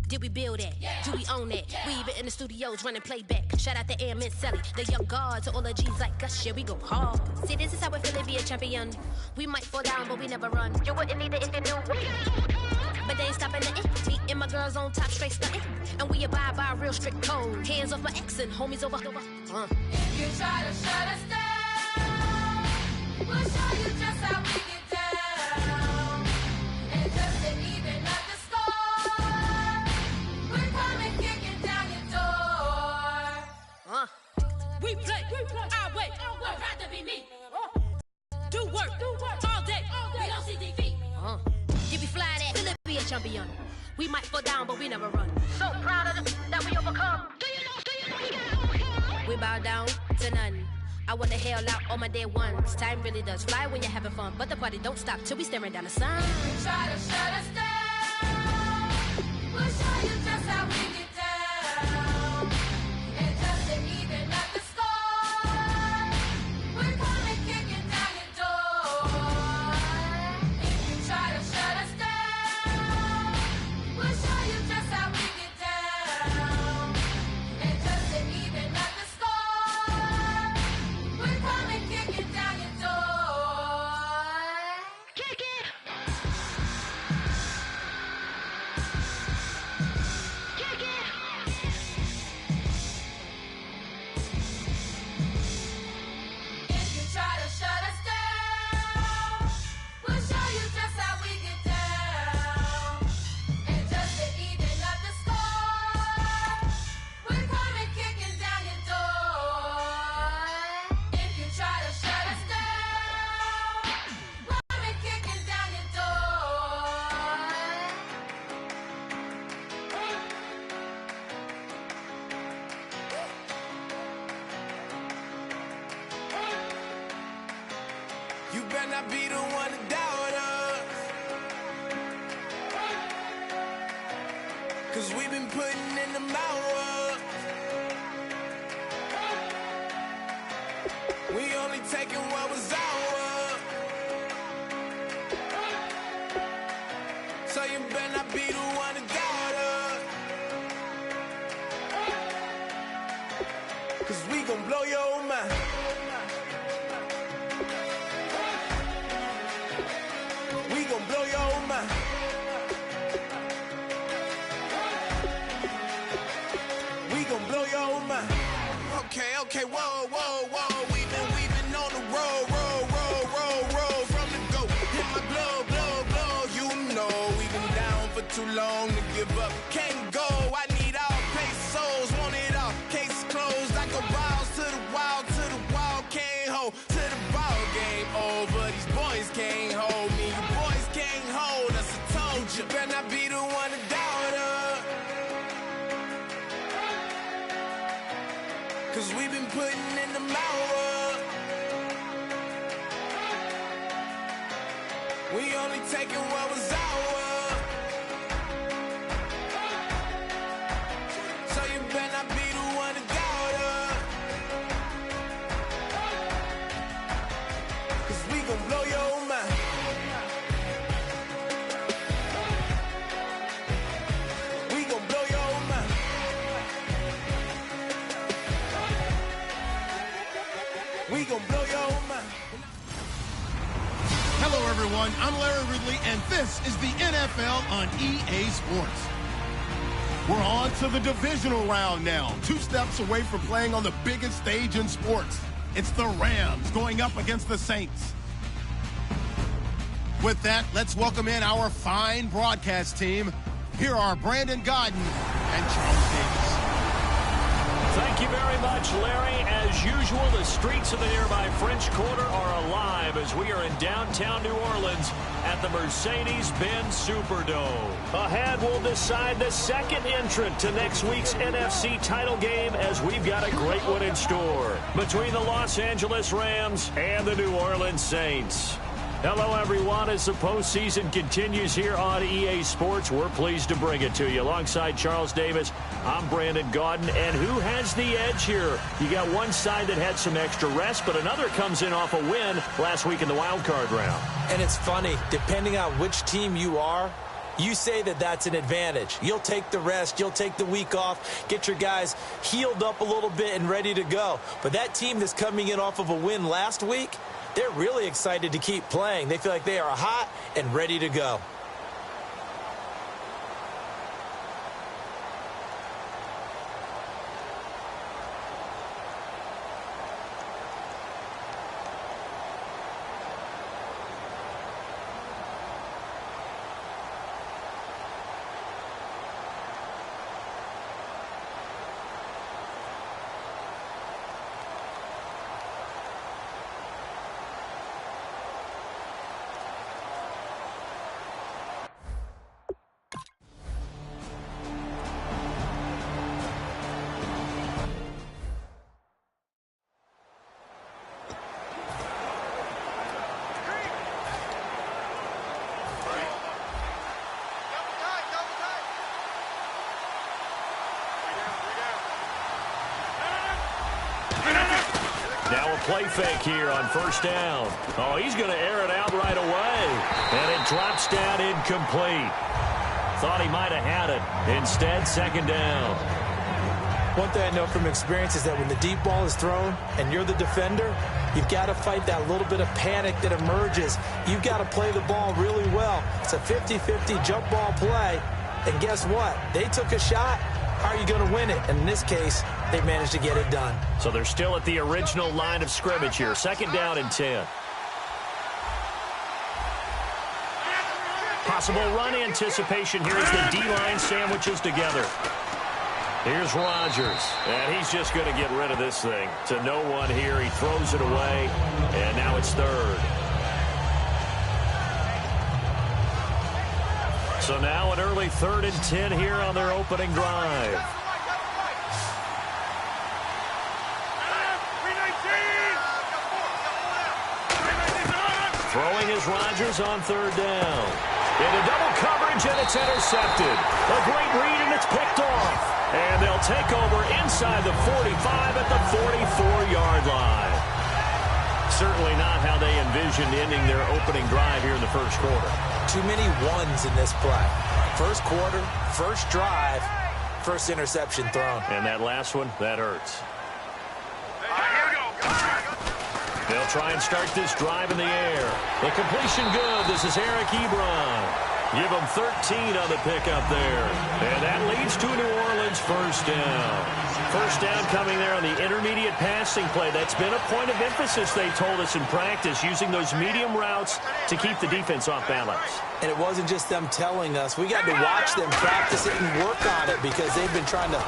Did we build that? Yeah. Do we own that? Yeah. We even in the studios running playback. Shout out to Airman Sally, the young guard, to all the G's like us. Yeah, we go hard. See, this is how we feel to be a champion. We might fall down, but we never run. You wouldn't need it if you knew. But they ain't stopping nothing. Me and my girls on top, straight stunting. And we abide by a real strict code. Hands off my ex and homies over. If you try to shut us down, we'll show you just how we get down. And just to even up the score, we're coming kicking down your door. We play our way. I'd rather be me. Do work all day. We don't see defeat. Did we fly that? Still be a champion. We might fall down, but we never run. So proud of that we overcome. Do you know you gotta overcome? We bow down to none. I want to hail out all my dead ones. Time really does fly when you're having fun, but the party don't stop till we staring down the sun. If you try to shut us down, we'll show you just how we get down. And just to even up the score, we're coming kicking down your door. If you try to shut us down, we'll show you just how we get down. And just to even up the score, we're coming kicking down your door. Kick it! Kick it! If you try to shut us down, we'll show you just how we get down. And just to even up the score, we're coming kicking down your door. If you try to shut us down, we're coming kicking down your door. You better not be the one to doubt us. 'Cause we've been putting in the hours. We only taking what was ours. So you better not be the one to doubt us. 'Cause we gon' blow your mind. We gon' blow your mind. We gon' blow your mind. Okay, whoa. We've been on the road from the go. Hit my blow. You know we've been down for too long to give up. Can't go. I need all pesos. Want it all. Case closed. I go wild to the wild. Can't hold to the ball game over. These boys can't hold me. You boys can't hold us. I told you. Better not be the one to doubt us. 'Cause we've been putting in the hours. We only taking what was ours. So you better not be the one to doubt us. 'Cause we gon' blow your mind. We gon' blow your mind. We gon' blow your mind. Hello, everyone. I'm Larry Ridley, and this is the NFL on EA Sports. We're on to the divisional round now, 2 steps away from playing on the biggest stage in sports. It's the Rams going up against the Saints. With that, let's welcome in our fine broadcast team. Here are Brandon Godden and Charles Davis. Thank you very much, Larry. As usual, the streets of the nearby French Quarter are alive as we are in downtown New Orleans at the Mercedes-Benz Superdome. Ahead, we'll decide the second entrant to next week's NFC title game as we've got a great one in store between the Los Angeles Rams and the New Orleans Saints. Hello, everyone. As the postseason continues here on EA Sports, we're pleased to bring it to you. Alongside Charles Davis, I'm Brandon Gaudin. And who has the edge here? You got one side that had some extra rest, but another comes in off a win last week in the wild card round. And it's funny, depending on which team you are, you say that that's an advantage. You'll take the rest. You'll take the week off, get your guys healed up a little bit and ready to go. But that team that's coming in off of a win last week, they're really excited to keep playing. They feel like they are hot and ready to go. Now a play fake here on first down. Oh, he's going to air it out right away. And it drops down incomplete. Thought he might have had it. Instead, second down. One thing I know from experience is that when the deep ball is thrown and you're the defender, you've got to fight that little bit of panic that emerges. You've got to play the ball really well. It's a 50-50 jump ball play. And guess what? They took a shot. How are you going to win it? And in this case, they managed to get it done. So they're still at the original line of scrimmage here. Second down and 10. Possible run anticipation here as the D-line sandwiches together. Here's Rodgers, and he's just going to get rid of this thing. To no one here, he throws it away, and now it's third. So now an early 3rd and 10 here on their opening drive. Throwing is Rodgers on 3rd down. Into double coverage, and it's intercepted. A great read, and it's picked off. And they'll take over inside the 45 at the 44-yard line. Certainly not how they envisioned ending their opening drive here in the first quarter. Too many ones in this play. First quarter, first drive, first interception thrown. And that last one, that hurts. They'll try and start this drive in the air. The completion good. This is Eric Ebron. Give them 13 on the pickup there. And that leads to a New Orleans first down. First down coming there on the intermediate passing play. That's been a point of emphasis, they told us in practice, using those medium routes to keep the defense off balance. And it wasn't just them telling us. We got to watch them practice it and work on it because they've been trying to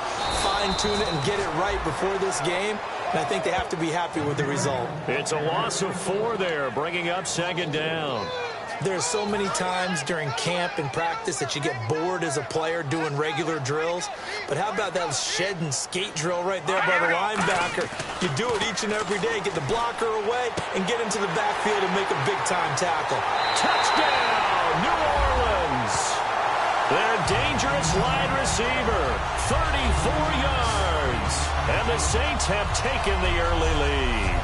fine-tune it and get it right before this game. And I think they have to be happy with the result. It's a loss of 4 there, bringing up second down. There's so many times during camp and practice that you get bored as a player doing regular drills. But how about that shed and skate drill right there by the linebacker? You do it each and every day. Get the blocker away and get into the backfield and make a big-time tackle. Touchdown, New Orleans. Their dangerous wide receiver, 34 yards. And the Saints have taken the early lead.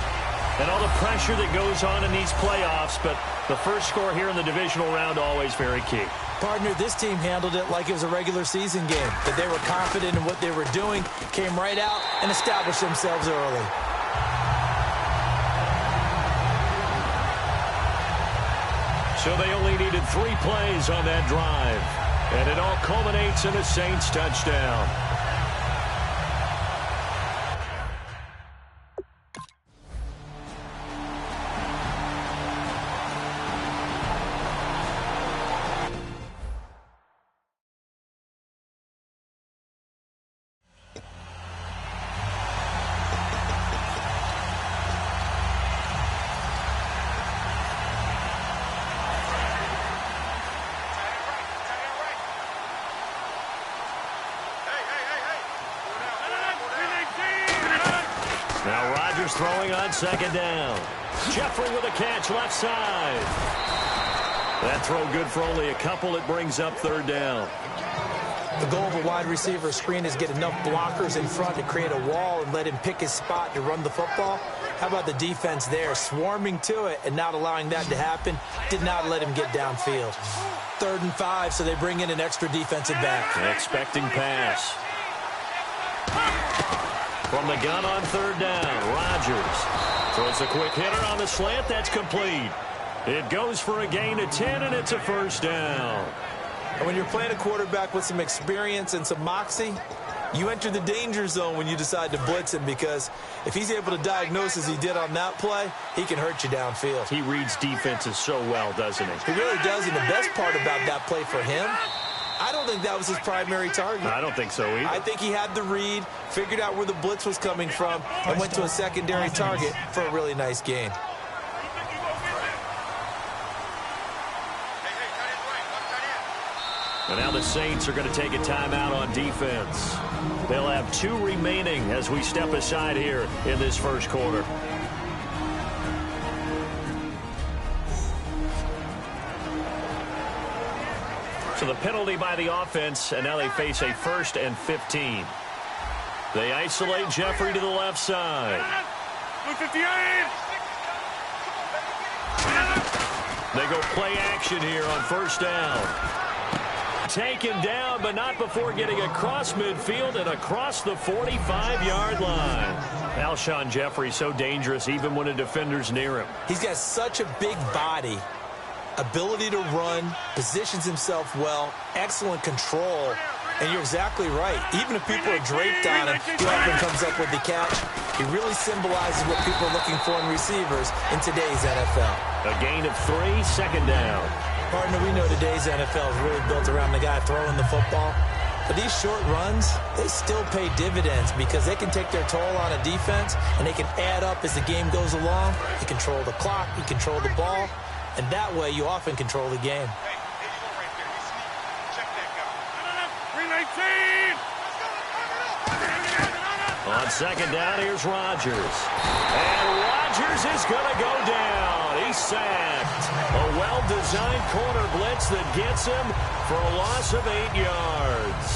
And all the pressure that goes on in these playoffs, but the first score here in the divisional round always very key. Partner, this team handled it like it was a regular season game. That they were confident in what they were doing, came right out and established themselves early. So they only needed 3 plays on that drive. And it all culminates in a Saints touchdown. Now Rodgers throwing on second down. Jeffrey with a catch left side. That throw good for only a couple. It brings up third down. The goal of a wide receiver screen is get enough blockers in front to create a wall and let him pick his spot to run the football. How about the defense there, swarming to it and not allowing that to happen? Did not let him get downfield. 3rd and 5, so they bring in an extra defensive back. Expecting pass. From the gun on 3rd down, Rodgers throws a quick hitter on the slant. That's complete. It goes for a gain of 10, and it's a 1st down. And when you're playing a quarterback with some experience and some moxie, you enter the danger zone when you decide to blitz him, because if he's able to diagnose as he did on that play, he can hurt you downfield. He reads defenses so well, doesn't he? He really does, and the best part about that play for him, I don't think that was his primary target. I don't think so either. I think he had the read, figured out where the blitz was coming from, and went to a secondary target for a really nice gain. And now the Saints are going to take a timeout on defense. They'll have 2 remaining as we step aside here in this 1st quarter. So the penalty by the offense, and now they face a 1st and 15. They isolate Jeffrey to the left side. They go play action here on 1st down. Taken down, but not before getting across midfield and across the 45-yard line. Alshon Jeffrey so dangerous even when a defender's near him. He's got such a big body, ability to run, positions himself well, excellent control, and you're exactly right. Even if people are draped on him, he often comes up with the catch. He really symbolizes what people are looking for in receivers in today's NFL. A gain of 3, 2nd down. Partner, we know today's NFL is really built around the guy throwing the football. But these short runs, they still pay dividends because they can take their toll on a defense, and they can add up as the game goes along. You control the clock, you control the ball, and that way you often control the game. On 2nd down, here's Rodgers. And Rodgers is going to go down. He's sacked. A well-designed corner blitz that gets him for a loss of 8 yards.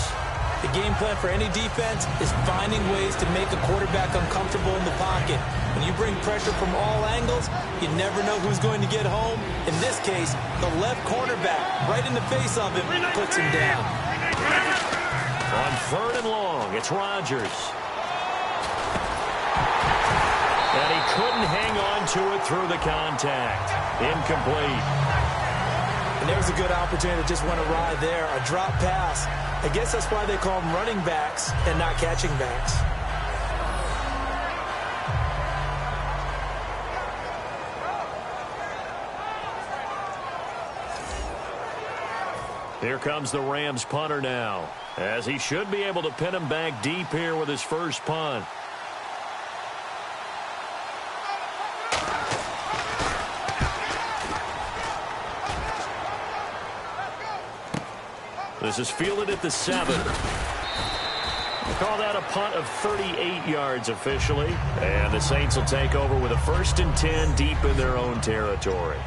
The game plan for any defense is finding ways to make a quarterback uncomfortable in the pocket. When you bring pressure from all angles, you never know who's going to get home. In this case, the left cornerback, right in the face of him, puts him down. On 3rd and long, it's Rodgers. And he couldn't hang on to it through the contact. Incomplete. And there's a good opportunity that just went awry there. A drop pass. I guess that's why they call them running backs and not catching backs. Here comes the Rams punter now, as he should be able to pin him back deep here with his first punt. This is fielded at the 7. Call that a punt of 38 yards officially. And the Saints will take over with a 1st and 10 deep in their own territory.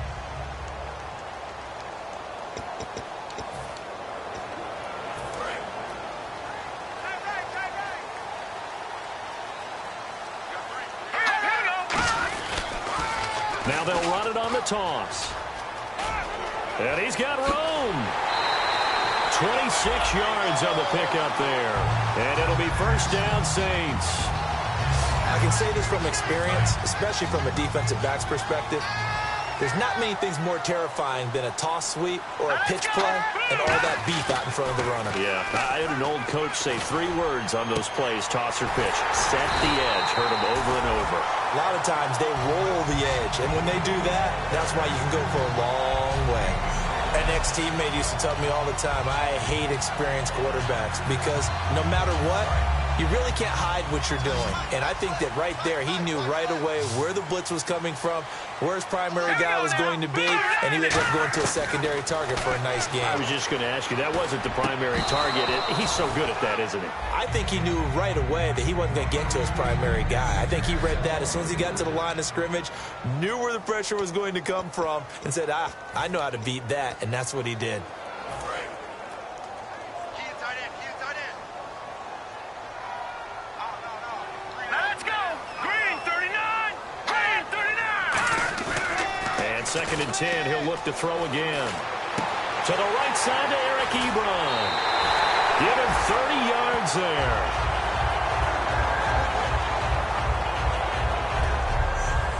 Now they'll run it on the toss. And he's got room. 26 yards on the pickup there. And it'll be 1st down, Saints. I can say this from experience, especially from a defensive back's perspective. There's not many things more terrifying than a toss sweep or a pitch play and all that beef out in front of the runner. Yeah, I had an old coach say 3 words on those plays, toss or pitch. Set the edge. Heard them over and over. A lot of times they roll the edge, and when they do that, that's why you can go for a long way. An ex-teammate used to tell me all the time, I hate experienced quarterbacks because no matter what, you really can't hide what you're doing. And I think that right there, he knew right away where the blitz was coming from, where his primary guy was going to be, and he ended up going to a secondary target for a nice game. I was just going to ask you, that wasn't the primary target. He's so good at that, isn't he? I think he knew right away that he wasn't going to get to his primary guy. I think he read that as soon as he got to the line of scrimmage, knew where the pressure was going to come from, and said, I know how to beat that, and that's what he did. Key tight end, 2nd and 10. He'll look to throw again. To the right side to Eric Ebron. Give him 30 yards there.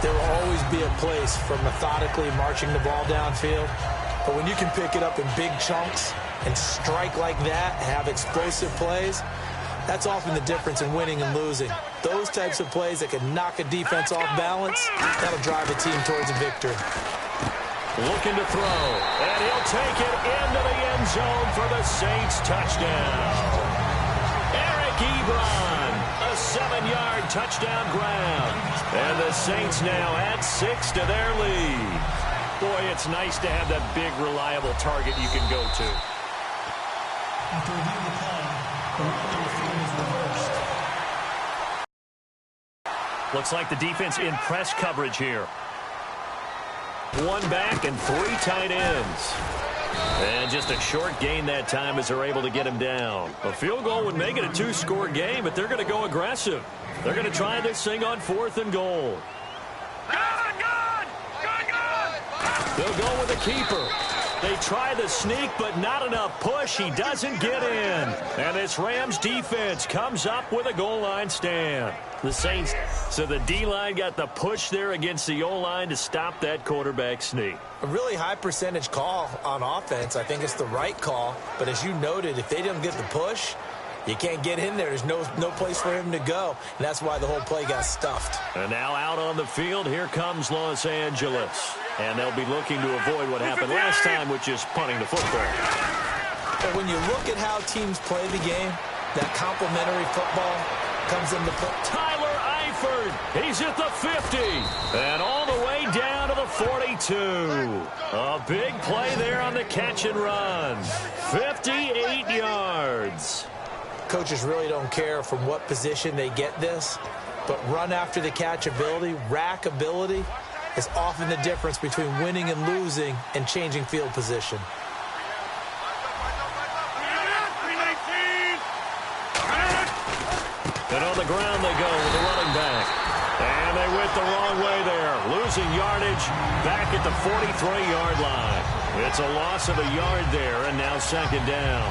There will always be a place for methodically marching the ball downfield. But when you can pick it up in big chunks and strike like that, have explosive plays, that's often the difference in winning and losing. Those types of plays that can knock a defense off balance, that'll drive a team towards a victory. Looking to throw, and he'll take it into the end zone for the Saints touchdown. Eric Ebron, a 7-yard touchdown grab. And the Saints now add 6 to their lead. Boy, it's nice to have that big, reliable target you can go to. After reviewing the play, the rule field is reversed. Looks like the defense in press coverage here. 1 back and 3 tight ends. And just a short gain that time as they're able to get him down. A field goal would make it a 2-score game, but they're going to go aggressive. They're going to try this thing on 4th and goal. They'll go with a keeper. They try the sneak, but not enough push. He doesn't get in. And this Rams defense comes up with a goal line stand. The Saints, so the D-line got the push there against the O-line to stop that quarterback sneak. A really high percentage call on offense. I think it's the right call. But as you noted, if they didn't get the push, you can't get in there. There's no place for him to go. And that's why the whole play got stuffed. And now out on the field, here comes Los Angeles. And they'll be looking to avoid what happened last time, which is punting the football. But when you look at how teams play the game, that complementary football comes into play. Tyler Eifert, he's at the 50. And all the way down to the 42. A big play there on the catch and run. 58 yards. Coaches really don't care from what position they get this, but run after the catch ability, rack ability, is often the difference between winning and losing and changing field position. And on the ground they go with the running back. And they went the wrong way there. Losing yardage back at the 43-yard line. It's a loss of a yard there, and now 2nd down.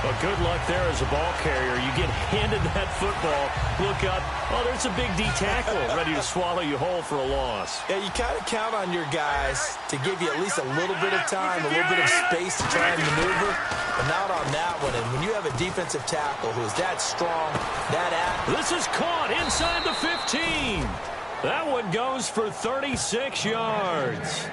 But good luck there as a ball carrier. You get handed that football, look up, oh, there's a big D tackle ready to swallow you whole for a loss. Yeah, you kind of count on your guys to give you at least a little bit of time, a little bit of space to try and maneuver, but not on that one. And when you have a defensive tackle who is that strong, that active. This is caught inside the 15. That one goes for 36 yards.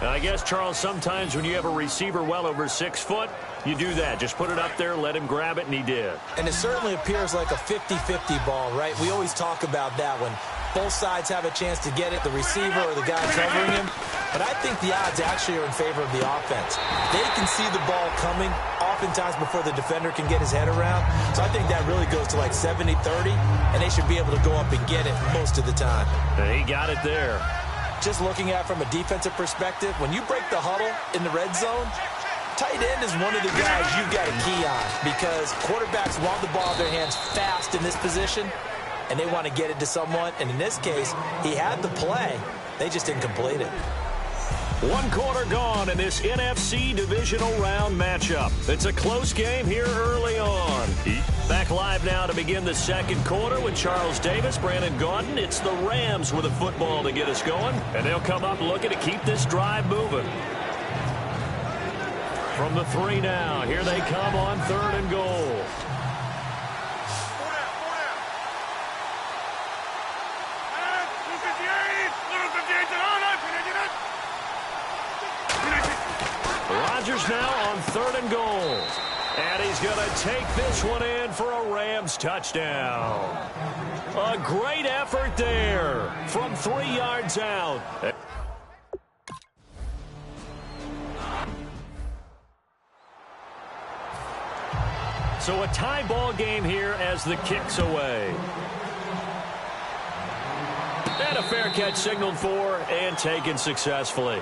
I guess, Charles, sometimes when you have a receiver well over 6 foot, you do that. Just put it up there, let him grab it, and he did. And it certainly appears like a 50-50 ball, right? We always talk about that when both sides have a chance to get it, the receiver or the guy covering him. But I think the odds actually are in favor of the offense. They can see the ball coming oftentimes before the defender can get his head around. So I think that really goes to like 70-30, and they should be able to go up and get it most of the time. And he got it there. Just looking at it from a defensive perspective, when you break the huddle in the red zone, tight end is one of the guys you've got a key on because quarterbacks want the ball in their hands fast in this position, and they want to get it to someone. And in this case, he had the play. They just didn't complete it. 1 quarter gone in this NFC divisional round matchup. It's a close game here early on. Back live now to begin the 2nd quarter with Charles Davis, Brandon Gaudin. It's the Rams with a football to get us going, and they'll come up looking to keep this drive moving. From the 3 now, here they come on 3rd and goal. Rodgers now on 3rd and goal. And he's going to take this one in for a Rams touchdown. A great effort there from 3 yards out. So a tie ball game here as the kick's away. And a fair catch signaled for and taken successfully.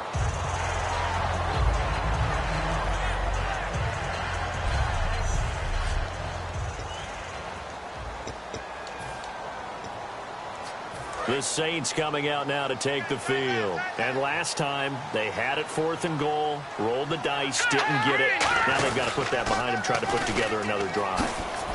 The Saints coming out now to take the field. And last time, they had it 4th and goal, rolled the dice, didn't get it. Now they've got to put that behind them, try to put together another drive.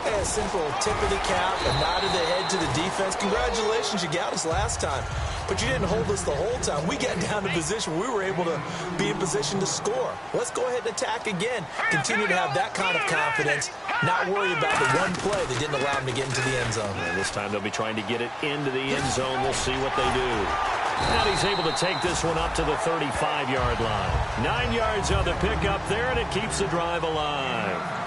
A simple tip of the cap, a nod of the head to the defense. Congratulations, you got us last time. But you didn't hold us the whole time. We got down to position. We were able to be in position to score. Let's go ahead and attack again. Continue to have that kind of confidence. Not worry about the one play that didn't allow them to get into the end zone. And this time they'll be trying to get it into the end zone. We'll see what they do. And he's able to take this one up to the 35-yard line. 9 yards on the pickup there, and it keeps the drive alive.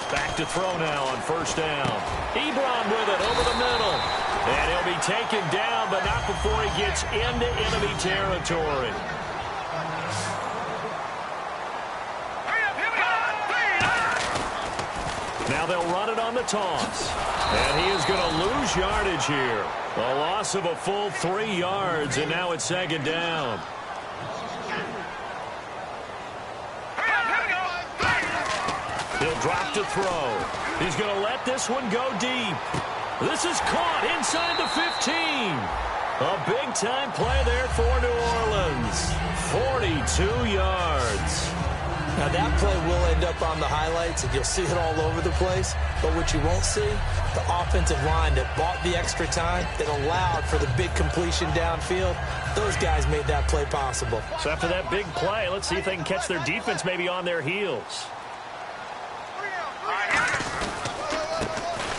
Back to throw now on 1st down. Ebron with it over the middle. And he'll be taken down, but not before he gets into enemy territory. Now they'll run it on the toss. And he is going to lose yardage here. A loss of a full 3 yards, and now it's 2nd down. He'll drop to throw. He's going to let this one go deep. This is caught inside the 15. A big-time play there for New Orleans. 42 yards. Now, that play will end up on the highlights, and you'll see it all over the place. But what you won't see, the offensive line that bought the extra time, that allowed for the big completion downfield, those guys made that play possible. So after that big play, let's see if they can catch their defense maybe on their heels.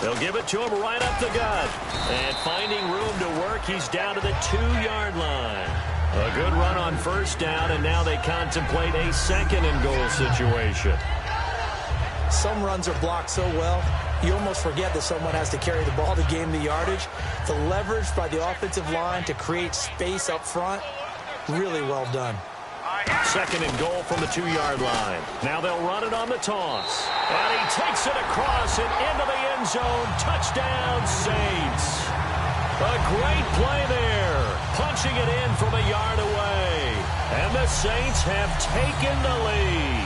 They'll give it to him right up the gut. And finding room to work, he's down to the 2-yard line. A good run on 1st down, and now they contemplate a 2nd and goal situation. Some runs are blocked so well, you almost forget that someone has to carry the ball to gain the yardage. The leverage by the offensive line to create space up front, really well done. 2nd and goal from the 2-yard line. Now they'll run it on the toss. And he takes it across and into the end zone. Touchdown, Saints. A great play there. Punching it in from a yard away. And the Saints have taken the lead.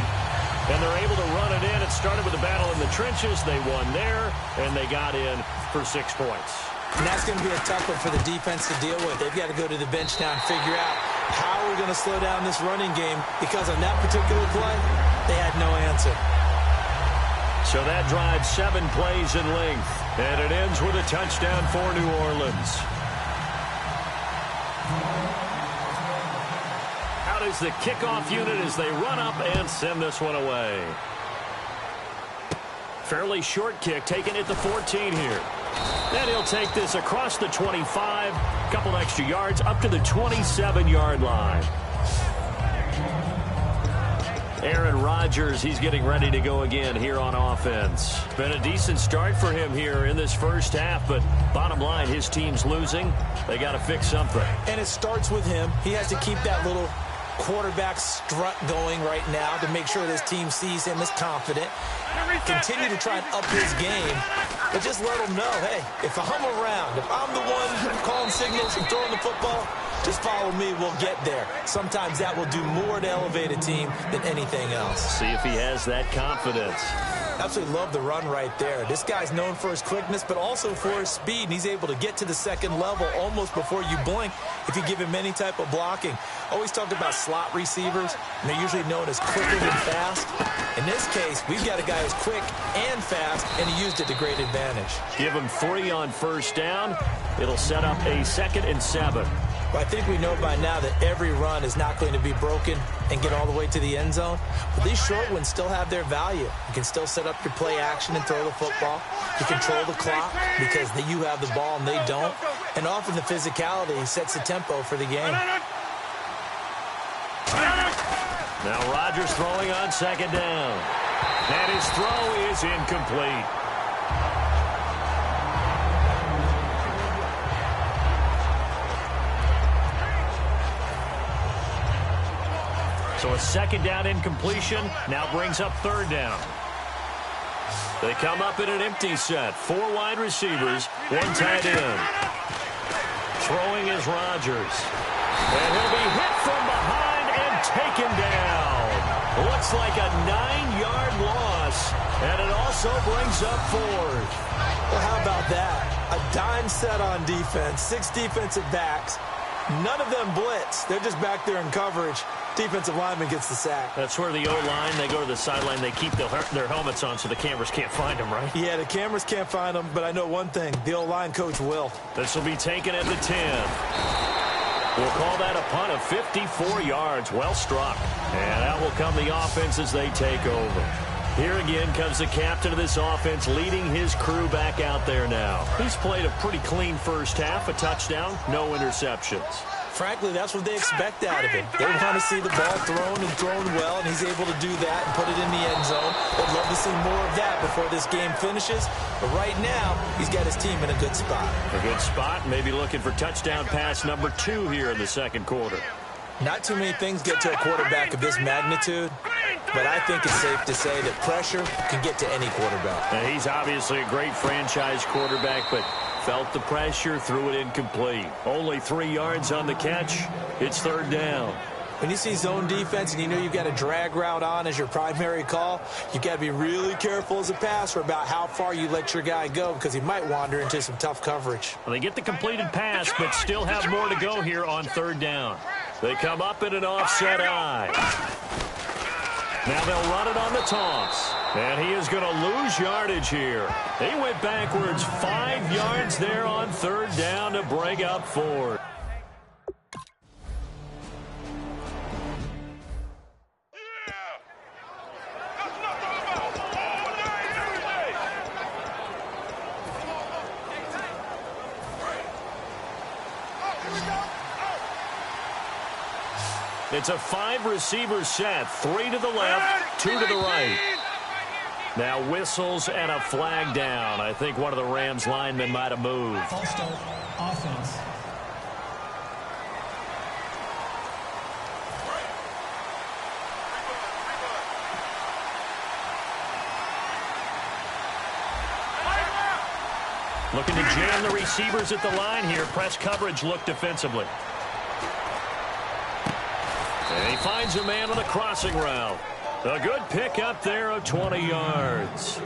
And they're able to run it in. It started with a battle in the trenches. They won there, and they got in for 6 points. And that's going to be a tough one for the defense to deal with. They've got to go to the bench now and figure out how we're going to slow down this running game, because on that particular play, they had no answer. So that drives 7 plays in length, and it ends with a touchdown for New Orleans. Out is the kickoff unit as they run up and send this one away. Fairly short kick taken at the 14 here. And he'll take this across the 25, couple extra yards up to the 27-yard line. Aaron Rodgers, he's getting ready to go again here on offense. Been a decent start for him here in this first half, but bottom line, his team's losing. They got to fix something. And it starts with him. He has to keep that little quarterback strut going right now to make sure this team sees him as confident. Continue to try and up his game, but just let him know, hey, if I'm around, if I'm the one calling signals and throwing the football, just follow me, we'll get there. Sometimes that will do more to elevate a team than anything else. See if he has that confidence. Absolutely love the run right there. This guy's known for his quickness, but also for his speed. And he's able to get to the 2nd level almost before you blink if you give him any type of blocking. Always talked about slot receivers, and they're usually known as quicker than fast. In this case, we've got a guy who's quick and fast, and he used it to great advantage. Give him 3 on 1st down. It'll set up a 2nd and 7. Well, I think we know by now that every run is not going to be broken and get all the way to the end zone. But these short ones still have their value. You can still set up your play action and throw the football. You control the clock because you have the ball and they don't. And often the physicality sets the tempo for the game. Now Rodgers throwing on 2nd down. And his throw is incomplete. So a 2nd down incompletion now brings up 3rd down. They come up in an empty set. 4 wide receivers, 1 tight end. Throwing is Rodgers. And he'll be hit from behind and taken down. Looks like a 9-yard loss, and it also brings up 4th. Well, how about that? A dime set on defense, 6 defensive backs. None of them blitz. They're just back there in coverage. Defensive lineman gets the sack. That's where the O-line, they go to the sideline, they keep their helmets on so the cameras can't find them, right? Yeah, the cameras can't find them, but I know one thing. The O-line coach will. This will be taken at the 10. We'll call that a punt of 54 yards. Well struck. And out will come the offense as they take over. Here again comes the captain of this offense leading his crew back out there now. He's played a pretty clean first half, a touchdown, no interceptions. Frankly, that's what they expect out of him. They want to see the ball thrown and thrown well, and he's able to do that and put it in the end zone. They'd love to see more of that before this game finishes. But right now, he's got his team in a good spot. A good spot, maybe looking for touchdown pass number 2 here in the second quarter. Not too many things get to a quarterback of this magnitude, but I think it's safe to say that pressure can get to any quarterback. Now, he's obviously a great franchise quarterback, but felt the pressure, threw it incomplete. Only 3 yards on the catch. It's 3rd down. When you see zone defense and you know you've got a drag route on as your primary call, you've got to be really careful as a passer about how far you let your guy go because he might wander into some tough coverage. Well, they get the completed pass, but still have more to go here on 3rd down. They come up in an offset eye. Now they'll run it on the toss. And he is going to lose yardage here. He went backwards 5 yards there on 3rd down to bring up 4. It's a 5-receiver set. 3 to the left, 2 to the right. Now whistles and a flag down. I think one of the Rams linemen might have moved. False start, offense. Looking to jam the receivers at the line here. Press coverage look defensively. And he finds a man on the crossing route. A good pick up there of 20 yards.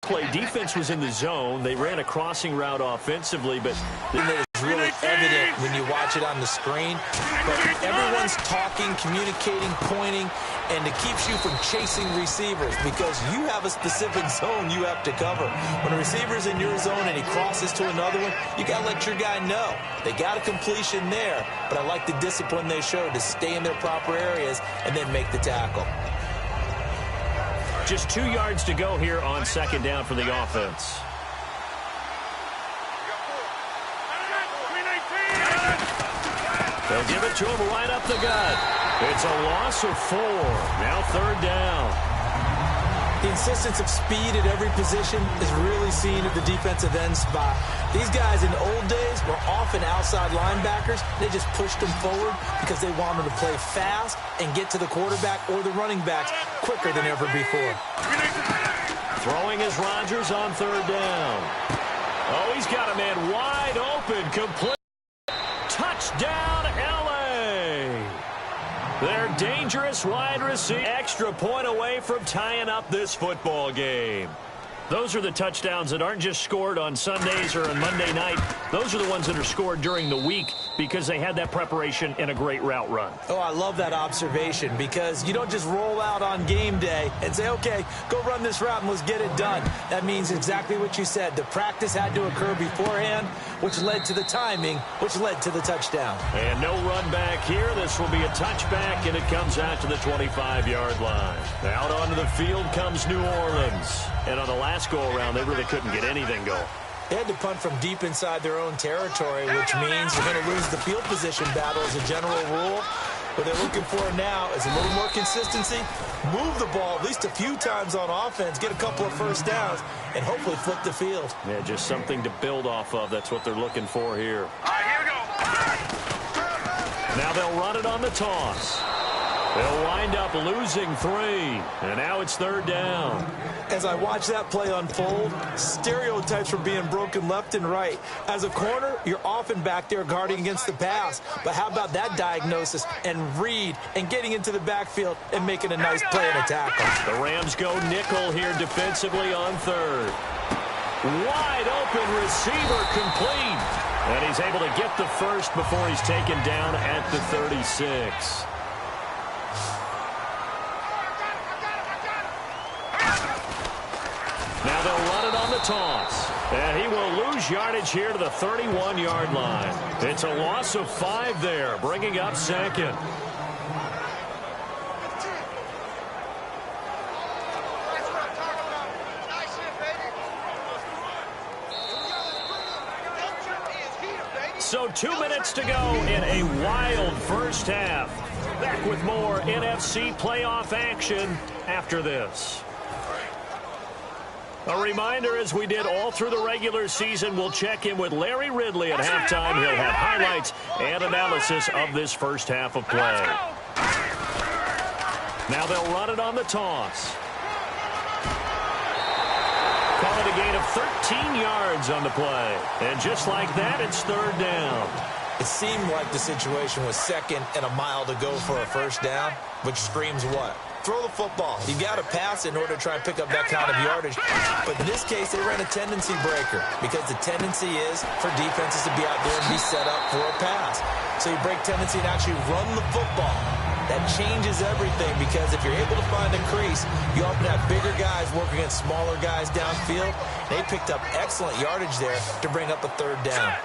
Play defense was in the zone. They ran a crossing route offensively, but it's really evident when you watch it on the screen. But everyone's talking, communicating, pointing, and it keeps you from chasing receivers because you have a specific zone you have to cover. When a receiver's in your zone and he crosses to another one, you got to let your guy know. They got a completion there, but I like the discipline they showed to stay in their proper areas and then make the tackle. Just 2 yards to go here on 2nd down for the offense. They'll give it to him right up the gut. It's a loss of 4. Now 3rd down. The insistence of speed at every position is really seen at the defensive end spot. These guys in the old days were often outside linebackers. They just pushed them forward because they wanted to play fast and get to the quarterback or the running backs quicker than ever before. Throwing is Rodgers on 3rd down. Oh, he's got a man wide open. Complete. Touchdown, L.A. Their dangerous wide receiver. Extra point away from tying up this football game. Those are the touchdowns that aren't just scored on Sundays or on Monday night. Those are the ones that are scored during the week because they had that preparation and a great route run. Oh, I love that observation because you don't just roll out on game day and say, okay, go run this route and let's get it done. That means exactly what you said. The practice had to occur beforehand, which led to the timing, which led to the touchdown. And no run back here. This will be a touchback, and it comes out to the 25-yard line. Out onto the field comes New Orleans. And on the last go-around, they really couldn't get anything going. They had to punt from deep inside their own territory, which means you're going to lose the field position battle as a general rule. What they're looking for now is a little more consistency, move the ball at least a few times on offense, get a couple of first downs, and hopefully flip the field. Yeah, just something to build off of. That's what they're looking for here. All right, here we go. Now they'll run it on the toss. They'll wind up losing 3, and now it's 3rd down. As I watch that play unfold, stereotypes were being broken left and right. As a corner, you're often back there guarding against the pass. But how about that diagnosis and read and getting into the backfield and making a nice play and a tackle? The Rams go nickel here defensively on 3rd. Wide open receiver complete. And he's able to get the first before he's taken down at the 36. Now they'll run it on the toss. And he will lose yardage here to the 31-yard line. It's a loss of 5 there, bringing up 2nd. So 2 minutes to go in a wild first half. Back with more NFC playoff action after this. A reminder, as we did all through the regular season, we'll check in with Larry Ridley at halftime. He'll have highlights and analysis of this first half of play. Now they'll run it on the toss. Call it a gain of 13 yards on the play. And just like that, it's 3rd down. It seemed like the situation was 2nd and a mile to go for a first down, which screams what? Throw the football. You got to pass in order to try and pick up that kind of yardage. But in this case, they ran a tendency breaker because the tendency is for defenses to be out there and be set up for a pass. So you break tendency and actually run the football. That changes everything because if you're able to find a crease, you often have bigger guys working against smaller guys downfield. They picked up excellent yardage there to bring up a 3rd down.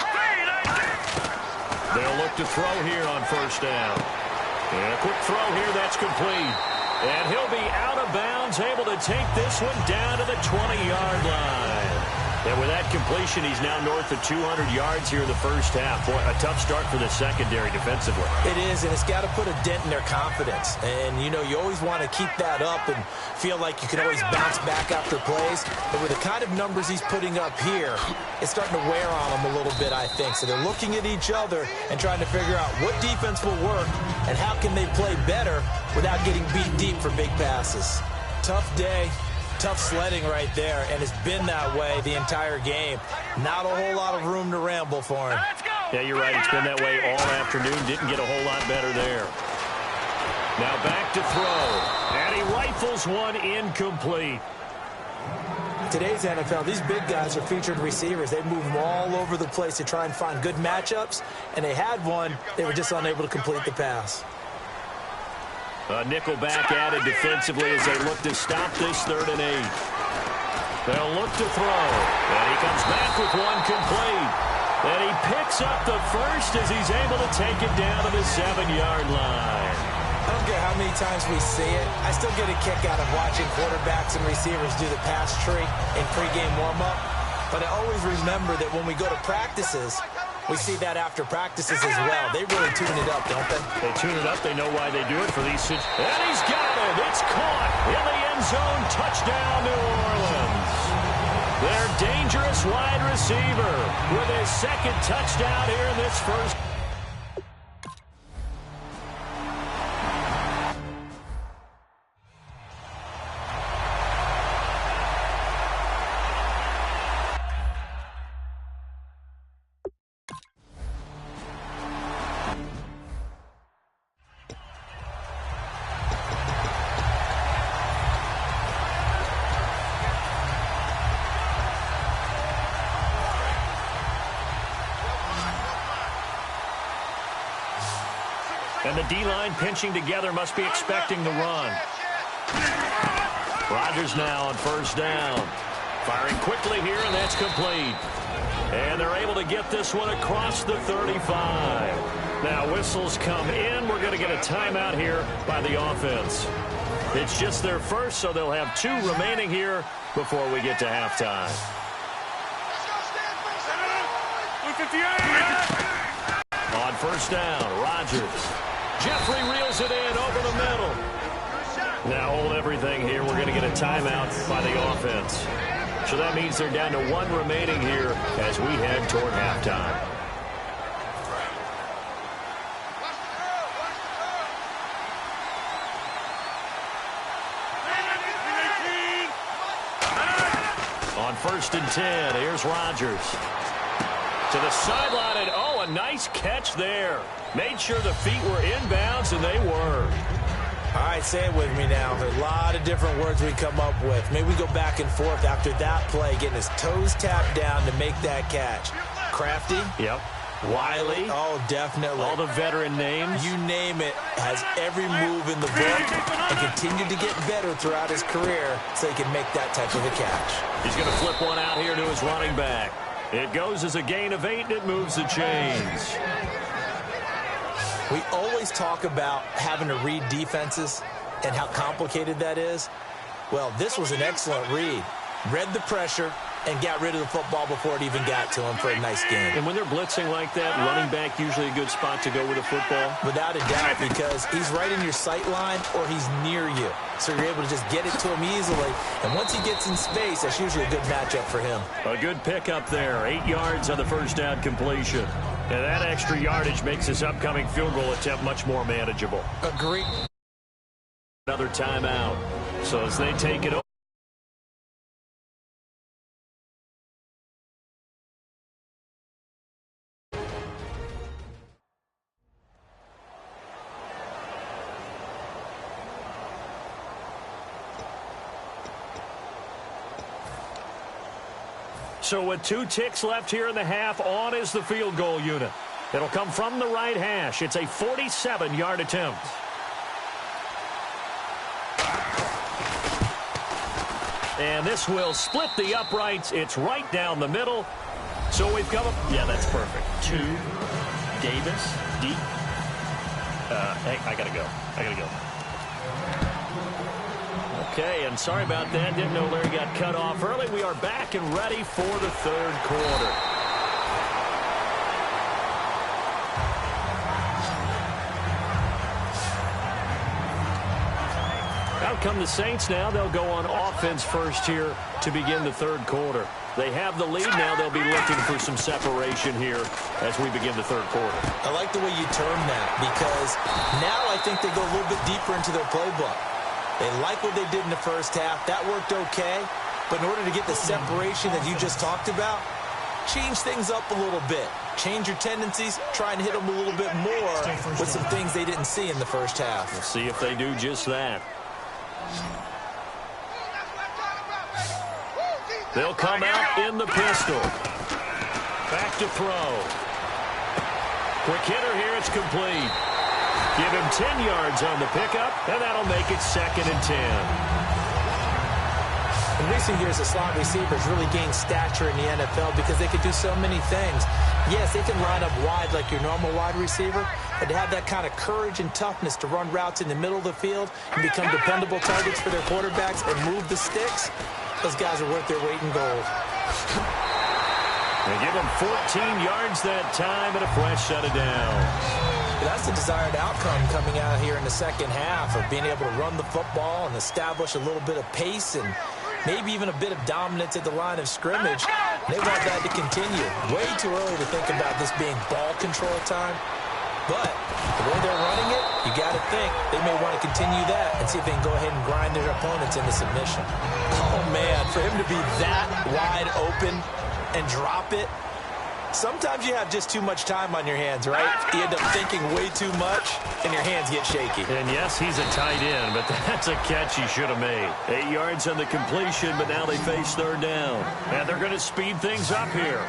They'll look to throw here on first down. And a quick throw here, that's complete. And he'll be out of bounds, able to take this one down to the 20-yard line. And with that completion, he's now north of 200 yards here in the first half. Boy, a tough start for the secondary defensively. It is, and it's got to put a dent in their confidence. And, you know, you always want to keep that up and feel like you can always bounce back after plays. But with the kind of numbers he's putting up here, it's starting to wear on them a little bit, I think. So they're looking at each other and trying to figure out what defense will work and how can they play better without getting beat deep for big passes. Tough day. Tough sledding right there, and it's been that way the entire game. Not a whole lot of room to ramble for him. Yeah, you're right. It's been that way all afternoon. Didn't get a whole lot better there. Now back to throw, and he rifles one incomplete. Today's NFL, these big guys are featured receivers. They move them all over the place to try and find good matchups, and they had one. They were just unable to complete the pass. A nickel back added defensively as they look to stop this 3rd and 8. They'll look to throw. And he comes back with one complete. And he picks up the first as he's able to take it down to the 7-yard line. I don't care how many times we see it. I still get a kick out of watching quarterbacks and receivers do the pass tree in pregame warm-up. But I always remember that when we go to practices, we see that after practices as well. They really tune it up, don't they? They tune it up. They know why they do it for these situations. And he's got it. It's caught in the end zone. Touchdown, New Orleans. Their dangerous wide receiver with his 2nd touchdown here in this first. And the D-line pinching together must be expecting the run. Rodgers now on first down. Firing quickly here, and that's complete. And they're able to get this one across the 35. Now whistles come in. We're going to get a timeout here by the offense. It's just their first, so they'll have 2 remaining here before we get to halftime. On first down, Rodgers. Jeffrey reels it in over the middle. Now hold everything here. We're going to get a timeout by the offense. So that means they're down to 1 remaining here as we head toward halftime. On 1st and 10, here's Rodgers. To the sideline, and oh, a nice catch there. Made sure the feet were inbounds, and they were. All right, say it with me now. There's a lot of different words we come up with. Maybe we go back and forth after that play, getting his toes tapped down to make that catch. Crafty? Yep. Wiley? Oh, definitely. All the veteran names? You name it. Has every move in the book and continued to get better throughout his career so he can make that type of a catch. He's going to flip one out here to his running back. It goes as a gain of 8, and it moves the chains. We always talk about having to read defenses and how complicated that is. Well, this was an excellent read. Read the pressure and got rid of the football before it even got to him for a nice game. And when they're blitzing like that, running back usually a good spot to go with a football? Without a doubt, because he's right in your sight line or he's near you. So you're able to just get it to him easily. And once he gets in space, that's usually a good matchup for him. A good pickup there. 8 yards on the first down completion. And that extra yardage makes his upcoming field goal attempt much more manageable. Agreed. Another timeout. So as they take it over. So with 2 ticks left here in the half, on is the field goal unit. It'll come from the right hash. It's a 47-yard attempt. And this will split the uprights. It's right down the middle. So we've come up. Yeah, that's perfect. 2, Davis, deep. Hey, I got to go. Okay, and sorry about that. Didn't know Larry got cut off early. We are back and ready for the third quarter. Out come the Saints now. They'll go on offense first here to begin the third quarter. They have the lead now. They'll be looking for some separation here as we begin the third quarter. I like the way you term that because now I think they go a little bit deeper into their playbook. They like what they did in the first half. That worked okay. But in order to get the separation that you just talked about, change things up a little bit. Change your tendencies. Try and hit them a little bit more with some things they didn't see in the first half. We'll see if they do just that. They'll come out in the pistol. Back to throw. Quick hitter here. It's complete. Give him 10 yards on the pickup, and that'll make it 2nd and 10. In recent years, the slot receivers really gained stature in the NFL because they could do so many things. Yes, they can line up wide like your normal wide receiver, but to have that kind of courage and toughness to run routes in the middle of the field and become dependable targets for their quarterbacks and move the sticks, those guys are worth their weight in gold. They give him 14 yards that time and a fresh set of downs. That's the desired outcome coming out here in the second half of being able to run the football and establish a little bit of pace and maybe even a bit of dominance at the line of scrimmage. They want that to continue. Way too early to think about this being ball control time. But the way they're running it, you got to think they may want to continue that and see if they can go ahead and grind their opponents into submission. Oh, man, for him to be that wide open and drop it, sometimes you have just too much time on your hands, right? You end up thinking way too much, and your hands get shaky. And yes, he's a tight end, but that's a catch he should have made. 8 yards on the completion, but now they face third down. And they're going to speed things up here.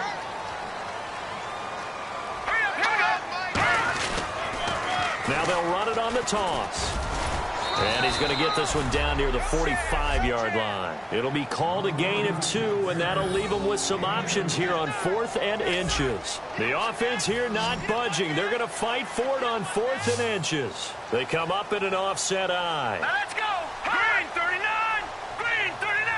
Now they'll run it on the toss. And he's going to get this one down near the 45-yard line. It'll be called a gain of 2, and that'll leave them with some options here on 4th and inches. The offense here not budging. They're going to fight for it on 4th and inches. They come up in an offset eye. Now let's go. Green 39. Green 39.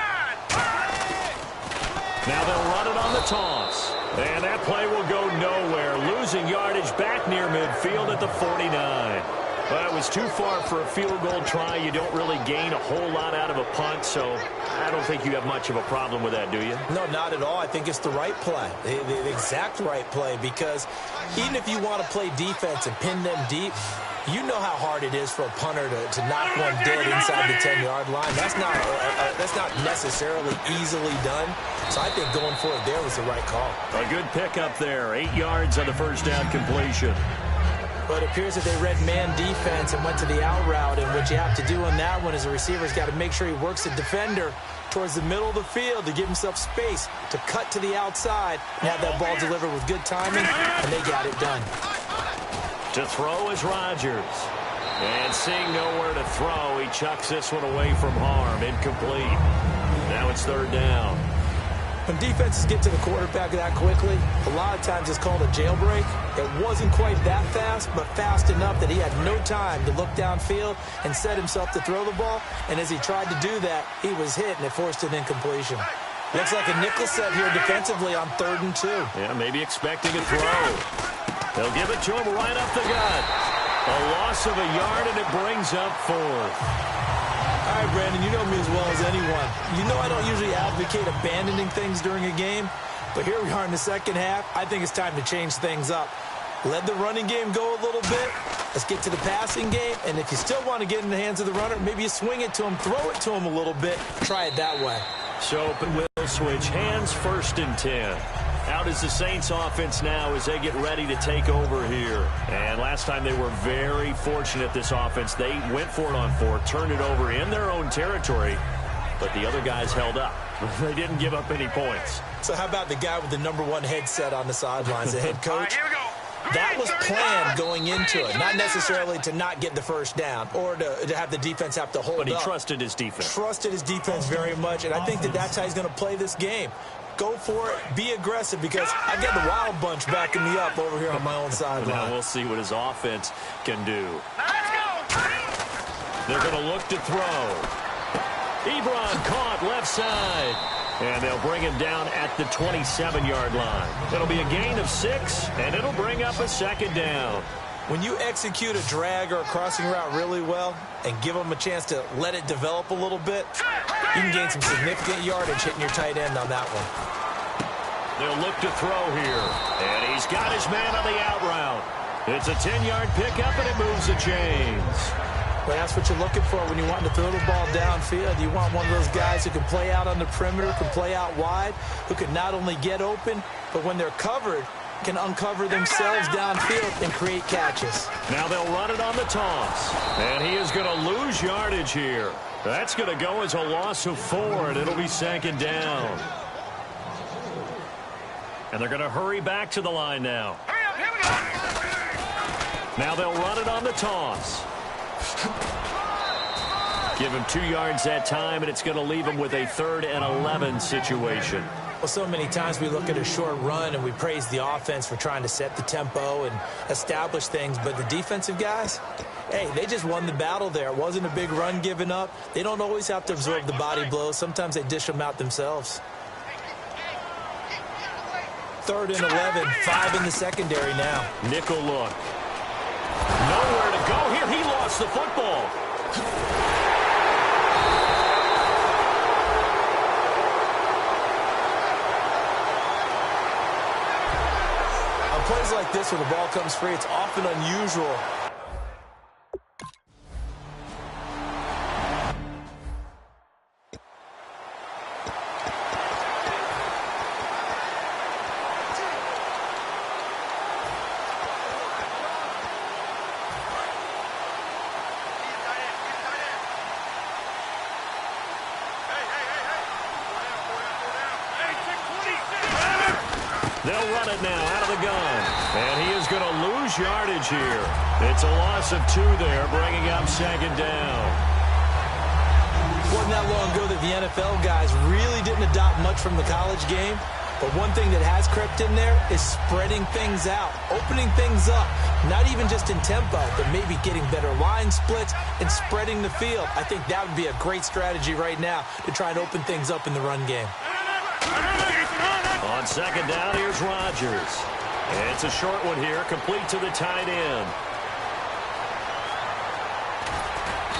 Now they'll run it on the toss. And that play will go nowhere, losing yardage back near midfield at the 49. Well, it was too far for a field goal try. You don't really gain a whole lot out of a punt, so I don't think you have much of a problem with that, do you? No, not at all. I think it's the right play, the exact right play, because even if you want to play defense and pin them deep, You know how hard it is for a punter to knock one dead inside the 10-yard line. That's not necessarily easily done. So I think going for it there was the right call. A good pickup there. 8 yards on the first down completion. But it appears that they read man defense and went to the out route. And what you have to do on that one is the receiver's got to make sure he works the defender towards the middle of the field to give himself space to cut to the outside and have that ball delivered with good timing, and they got it done. To throw is Rodgers. And seeing nowhere to throw, he chucks this one away from harm. Incomplete. Now it's third down. When defenses get to the quarterback that quickly, a lot of times it's called a jailbreak. It wasn't quite that fast, but fast enough that he had no time to look downfield and set himself to throw the ball. And as he tried to do that, he was hit, and it forced an incompletion. Looks like a nickel set here defensively on 3rd and 2. Yeah, maybe expecting a throw. They'll give it to him right up the gut. A loss of a yard, and it brings up 4th. All right, Brandon, you know me as well as anyone. You know I don't usually advocate abandoning things during a game, but here we are in the second half. I think it's time to change things up. Let the running game go a little bit. Let's get to the passing game, and if you still want to get in the hands of the runner, maybe you swing it to him, throw it to him a little bit. Try it that way. So we'll switch hands, 1st and 10. Out is the Saints offense now as they get ready to take over here. And last time they were very fortunate, this offense. They went for it on 4th, turned it over in their own territory, but the other guys held up. They didn't give up any points. So how about the guy with the #1 headset on the sidelines, the head coach? That was planned going into it, not necessarily to not get the first down or to have the defense have to hold up. But he trusted his defense. Trusted his defense very much, and I think that's how he's going to play this game. Go for it. Be aggressive, because I got the wild bunch backing me up over here on my own sideline. Now we'll see what his offense can do. They're going to look to throw. Ebron caught left side. And they'll bring him down at the 27-yard line. It'll be a gain of 6, and it'll bring up a 2nd down. When you execute a drag or a crossing route really well and give them a chance to let it develop a little bit, you can gain some significant yardage hitting your tight end on that one. They'll look to throw here. And he's got his man on the out route. It's a 10-yard pickup, and it moves the chains. But that's what you're looking for when you want to throw the ball downfield. You want one of those guys who can play out on the perimeter, can play out wide, who can not only get open, but when they're covered, can uncover themselves downfield and create catches. Now they'll run it on the toss. And he is going to lose yardage here. That's going to go as a loss of 4, and it'll be 2nd down. And they're going to hurry back to the line now. Now they'll run it on the toss. Give him 2 yards that time, and it's going to leave him with a 3rd and 11 situation. Well, so many times we look at a short run and we praise the offense for trying to set the tempo and establish things, but the defensive guys, hey, they just won the battle there. It wasn't a big run given up. They don't always have to absorb the body blows. Sometimes they dish them out themselves. 3rd and 11, 5 in the secondary now. Nickel look. Nowhere to go here. He lost the football. On plays like this where the ball comes free, it's often unusual. They'll run it now out of the gun. And he is going to lose yardage here. It's a loss of 2 there, bringing up 2nd down. Wasn't that long ago that the NFL guys really didn't adopt much from the college game. But one thing that has crept in there is spreading things out, opening things up, not even just in tempo, but maybe getting better line splits and spreading the field. I think that would be a great strategy right now to try and open things up in the run game. On 2nd down, here's Rodgers. And it's a short one here, complete to the tight end.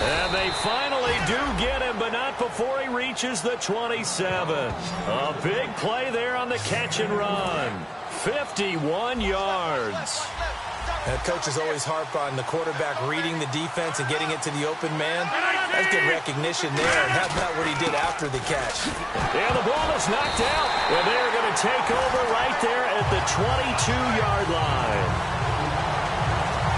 And they finally do get him, but not before he reaches the 27. A big play there on the catch and run. 51 yards. And coaches always harp on the quarterback reading the defense and getting it to the open man. That's good recognition there. And how about what he did after the catch? Yeah, the ball is knocked out. And they're going to take over right there at the 22-yard line.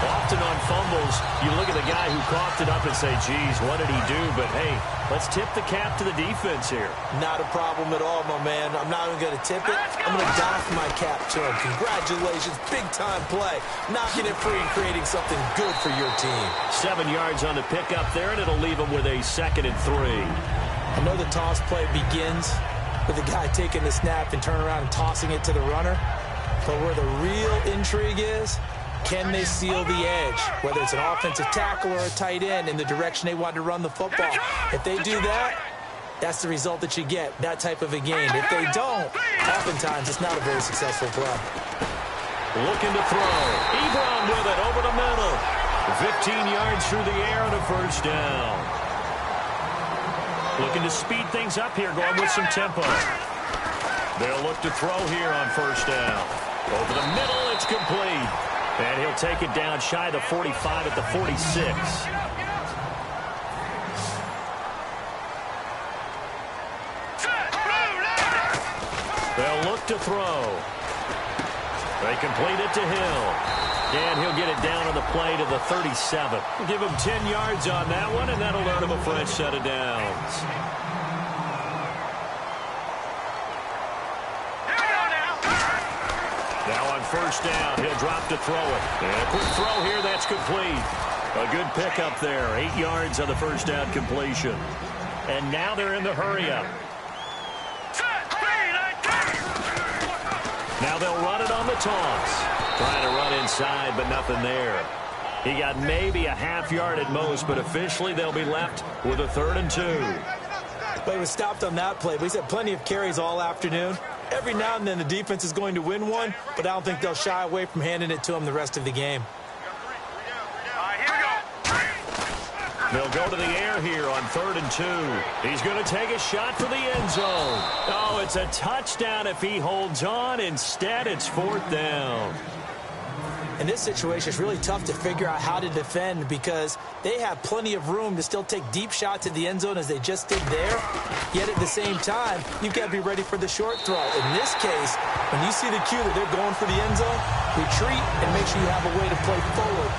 Often on fumbles, you look at the guy who coughed it up and say, geez, what did he do? But, hey, let's tip the cap to the defense here. Not a problem at all, my man. I'm not even going to tip it. I'm going to doff my cap to him. Congratulations, big-time play. Knocking it free and creating something good for your team. 7 yards on the pickup there, and it'll leave him with a 2nd and 3. I know the toss play begins with the guy taking the snap and turning around and tossing it to the runner. But where the real intrigue is, can they seal the edge, whether it's an offensive tackle or a tight end, in the direction they want to run the football? If they do that, that's the result that you get, that type of a game. If they don't, oftentimes it's not a very successful play. Looking to throw. Ebron with it over the middle. 15 yards through the air and a 1st down. Looking to speed things up here, going with some tempo. They'll look to throw here on 1st down. Over the middle, it's complete. And he'll take it down shy of the 45 at the 46. They'll look to throw. They complete it to Hill. And he'll get it down on the play to the 37. Give him 10 yards on that one, and that'll earn him a fresh set of downs. Now on 1st down, he'll drop to throw it. And a quick throw here, that's complete. A good pickup there. 8 yards on the 1st down completion. And now they're in the hurry-up. Now they'll run it on the toss. Trying to run inside, but nothing there. He got maybe a half yard at most, but officially they'll be left with a 3rd and 2. But he was stopped on that play, but he's had plenty of carries all afternoon. Every now and then the defense is going to win one, but I don't think they'll shy away from handing it to him the rest of the game. They'll go to the air here on 3rd and 2. He's going to take a shot for the end zone. Oh, it's a touchdown if he holds on. Instead, it's 4th down. In this situation, it's really tough to figure out how to defend because they have plenty of room to still take deep shots at the end zone as they just did there. Yet at the same time, you've got to be ready for the short throw. In this case, when you see the cue that they're going for the end zone, retreat and make sure you have a way to play forward.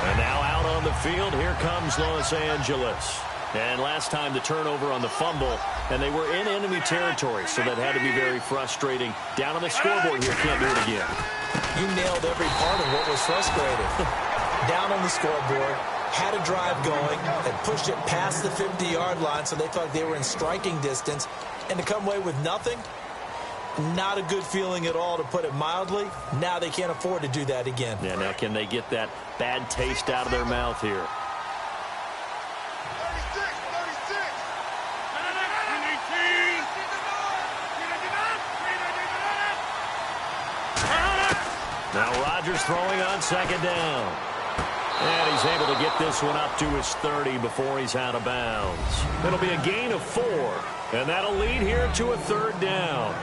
And now out on the field, here comes Los Angeles. And last time the turnover on the fumble, and they were in enemy territory, so that had to be very frustrating. Down on the scoreboard here, can't do it again. You nailed every part of what was frustrating. Down on the scoreboard, had a drive going, and pushed it past the 50-yard line, so they thought they were in striking distance, and to come away with nothing, not a good feeling at all, to put it mildly. Now they can't afford to do that again. Yeah, now can they get that bad taste out of their mouth here? Now Rodgers throwing on 2nd down. And he's able to get this one up to his 30 before he's out of bounds. It'll be a gain of 4. And that'll lead here to a 3rd down.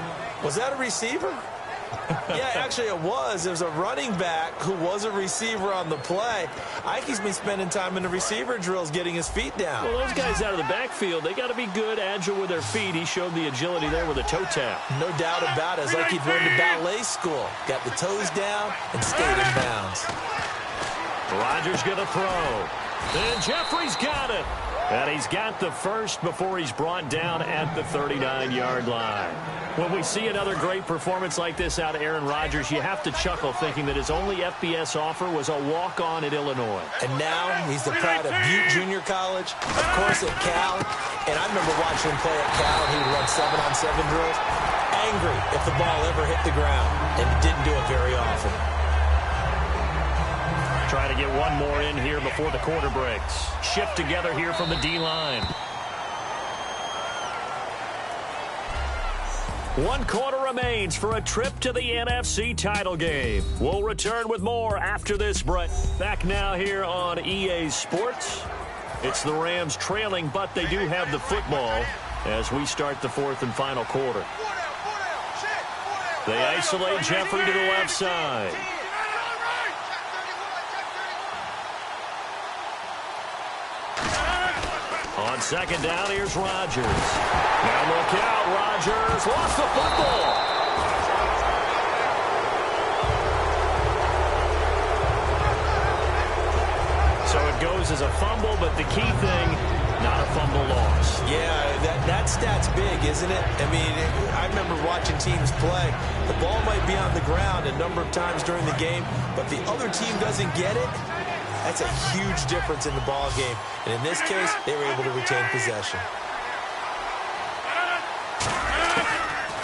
Was that a receiver? Yeah, actually it was. There's a running back who was a receiver on the play. I think he's been spending time in the receiver drills getting his feet down. Well, those guys out of the backfield, they got to be good, agile with their feet. He showed the agility there with a toe tap. No doubt about it. It's like he'd learned to ballet school. Got the toes down and stayed in bounds. Rodgers going to throw. And Jeffrey's got it. And he's got the first before he's brought down at the 39-yard line. When we see another great performance like this out of Aaron Rodgers, you have to chuckle thinking that his only FBS offer was a walk-on at Illinois. And now he's the pride of Butte Junior College, of course at Cal. And I remember watching him play at Cal. He would run 7-on-7 drills. Angry if the ball ever hit the ground, and he didn't do it very often. Try to get one more in here before the quarter breaks. Shift together here from the D-line. 1 quarter remains for a trip to the NFC title game. We'll return with more after this break. Back now here on EA Sports. It's the Rams trailing, but they do have the football as we start the fourth and final quarter. They isolate Jeffrey to the left side. On second down, here's Rodgers. Now look out, Rodgers lost the football. So it goes as a fumble, but the key thing, not a fumble loss. Yeah, that stat's big, isn't it? I mean, I remember watching teams play. The ball might be on the ground a number of times during the game, but the other team doesn't get it. That's a huge difference in the ball game. And in this case, they were able to retain possession.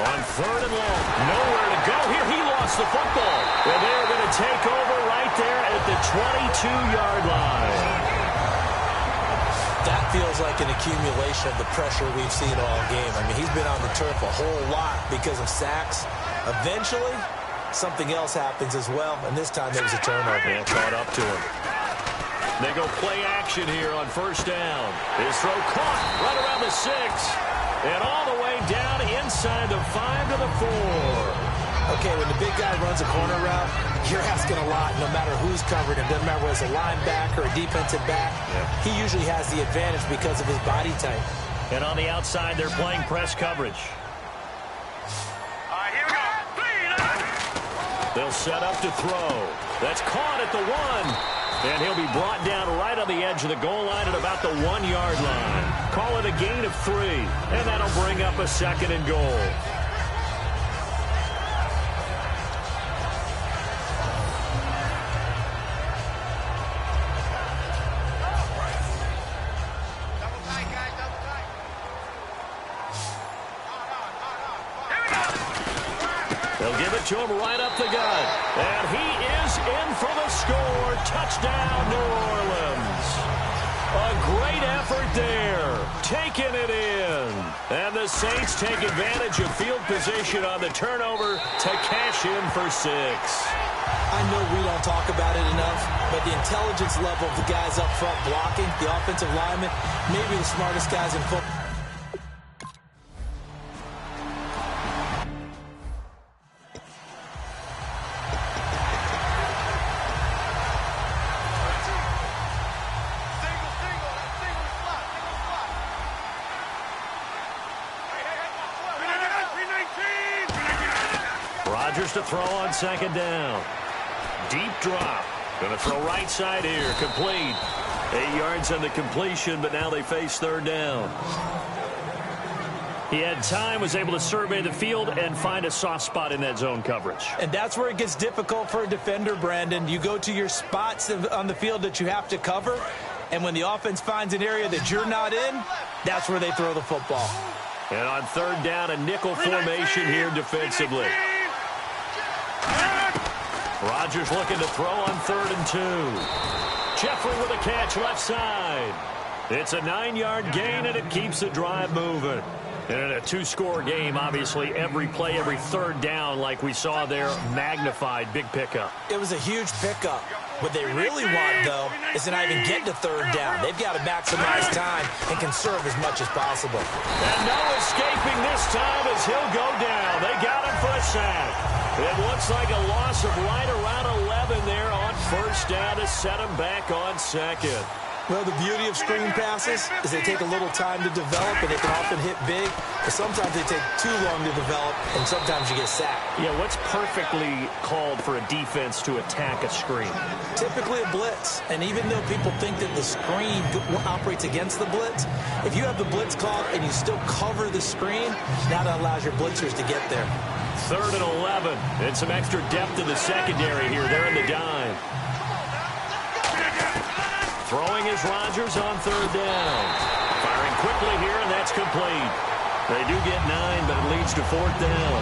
On third and long, nowhere to go here. He lost the football. And they're going to take over right there at the 22-yard line. That feels like an accumulation of the pressure we've seen all game. I mean, he's been on the turf a whole lot because of sacks. Eventually, something else happens as well, and this time there was a turnover. And caught up to him. They go play action here on first down. His throw caught right around the 6. And all the way down inside the 5 to the 4. Okay, when the big guy runs a corner route, you're asking a lot no matter who's covering him. Doesn't matter whether it's a linebacker or a defensive back. Yeah. He usually has the advantage because of his body type. And on the outside, they're playing press coverage. All right, here we go. They'll set up to throw. That's caught at the 1. And he'll be brought down right on the edge of the goal line at about the 1-yard line. Call it a gain of 3. And that'll bring up a second and goal. They'll give it to him right up the gut. And he is in for the score. Touchdown, New Orleans. A great effort there. Taking it in. And the Saints take advantage of field position on the turnover to cash in for 6. I know we don't talk about it enough, but the intelligence level of the guys up front blocking, the offensive linemen, maybe the smartest guys in football. Rodgers to throw on second down. Deep drop. Going to throw right side here. Complete. 8 yards on the completion, but now they face third down. He had time, was able to survey the field and find a soft spot in that zone coverage. And that's where it gets difficult for a defender, Brandon. You go to your spots on the field that you have to cover, and when the offense finds an area that you're not in, that's where they throw the football. And on third down, a nickel formation here defensively. Rodgers looking to throw on 3rd and 2. Jeffrey with a catch left side. It's a 9-yard gain, and it keeps the drive moving. And in a 2-score game, obviously, every play, every third down, like we saw there, magnified. Big pickup. It was a huge pickup. What they really want, though, is to not even get to third down. They've got to maximize time and conserve as much as possible. And no escaping this time as he'll go down. They got him for a sack. It looks like a loss of right around 11 there on first down to set him back on second. Well, the beauty of screen passes is they take a little time to develop, and they can often hit big, but sometimes they take too long to develop, and sometimes you get sacked. Yeah, what's perfectly called for a defense to attack a screen? Typically a blitz, and even though people think that the screen operates against the blitz, if you have the blitz called and you still cover the screen, that allows your blitzers to get there. 3rd and 11, and some extra depth in the secondary here. They're in the dime. Throwing is Rodgers on 3rd down. Firing quickly here, and that's complete. They do get 9, but it leads to 4th down.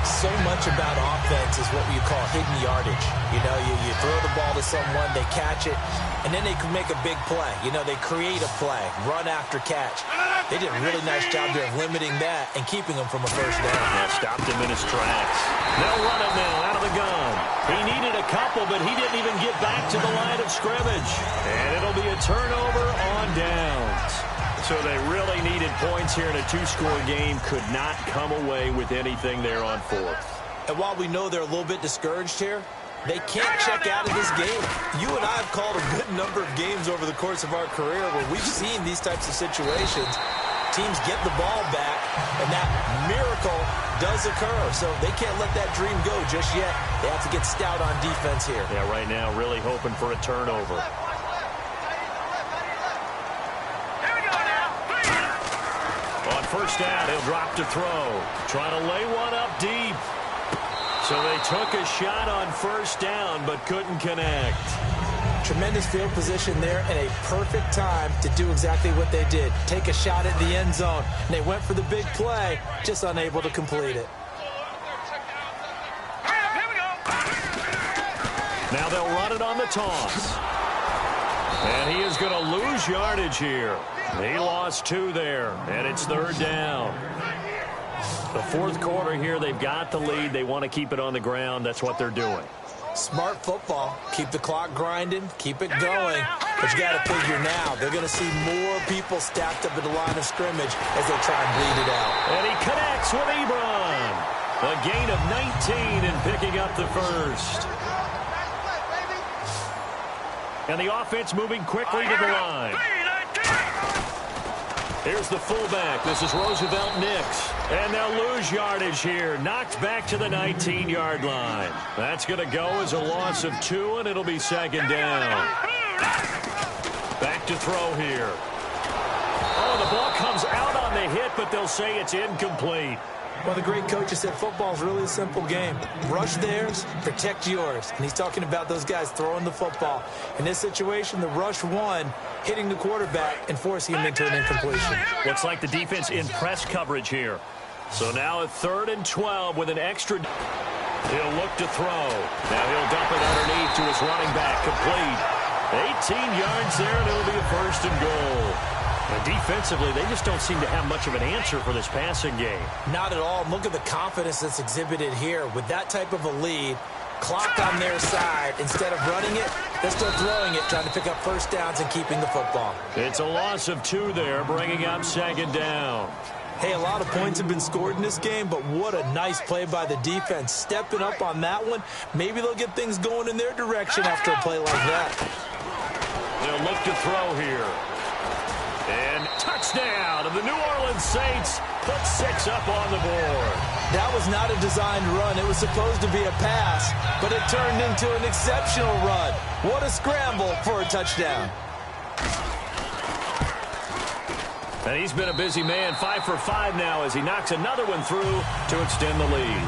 So much about offense is what you call hidden yardage. You know, you throw the ball to someone, they catch it, and then they can make a big play. You know, they create a play, run after catch. They did a really nice job there of limiting that and keeping them from a first down. That stopped him in his tracks. They'll run it now out of the gun. He needed a couple, but he didn't even get back to the line of scrimmage. And it'll be a turnover on downs. So they really needed points here in a two-score game. Could not come away with anything there on fourth. And while we know they're a little bit discouraged here, they can't check out of this game. You and I have called a good number of games over the course of our career where we've seen these types of situations. Teams get the ball back, and that miracle does occur. So they can't let that dream go just yet. They have to get stout on defense here. Yeah, right now really hoping for a turnover. On first down, he'll drop to throw. Trying to lay one up deep. So they took a shot on first down, but couldn't connect. Tremendous field position there and a perfect time to do exactly what they did. Take a shot at the end zone. And they went for the big play, just unable to complete it. Now they'll run it on the toss. And he is going to lose yardage here. He lost 2 there, and it's third down. The fourth quarter here, they've got the lead. They want to keep it on the ground. That's what they're doing. Smart football. Keep the clock grinding. Keep it going. But you got to figure now, they're going to see more people stacked up at the line of scrimmage as they try and bleed it out. And he connects with Ebron. A gain of 19 and picking up the first. And the offense moving quickly to the line. Here's the fullback. This is Roosevelt Nix. And they'll lose yardage here. Knocked back to the 19-yard line. That's going to go as a loss of 2, and it'll be second down. Back to throw here. Oh, the ball comes out on the hit, but they'll say it's incomplete. Well, the great coach has said football is really a simple game. Rush theirs, protect yours. And he's talking about those guys throwing the football. In this situation, the rush won, hitting the quarterback and forcing him into an incompletion. Looks like the defense in press coverage here. So now a 3rd and 12 with an extra. He'll look to throw. Now he'll dump it underneath to his running back. Complete. 18 yards there, and it'll be a 1st and goal. And defensively, they just don't seem to have much of an answer for this passing game. Not at all. Look at the confidence that's exhibited here. With that type of a lead, clock on their side, instead of running it, they're still throwing it, trying to pick up first downs and keeping the football. It's a loss of 2 there, bringing up second down. Hey, a lot of points have been scored in this game, but what a nice play by the defense. Stepping up on that one, maybe they'll get things going in their direction after a play like that. They'll look to throw here. And touchdown, and the New Orleans Saints put 6 up on the board. That was not a designed run. It was supposed to be a pass, but it turned into an exceptional run. What a scramble for a touchdown. And he's been a busy man, 5 for 5 now as he knocks another one through to extend the lead.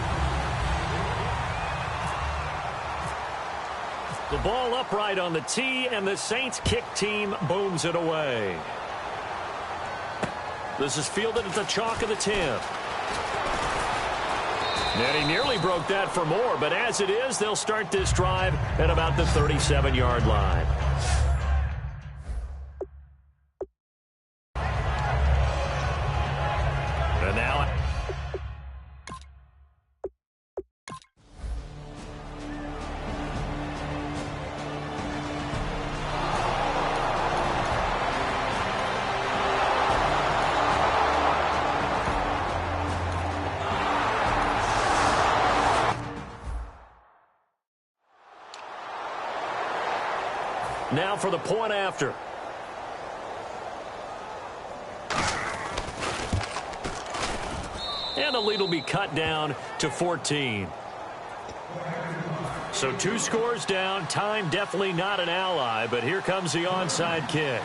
The ball upright on the tee, and the Saints kick team booms it away. This is fielded at the chalk of the 10. And he nearly broke that for more, but as it is, they'll start this drive at about the 37-yard line. And now... Now for the point after. And the lead will be cut down to 14. So 2 scores down. Time definitely not an ally, but here comes the onside kick.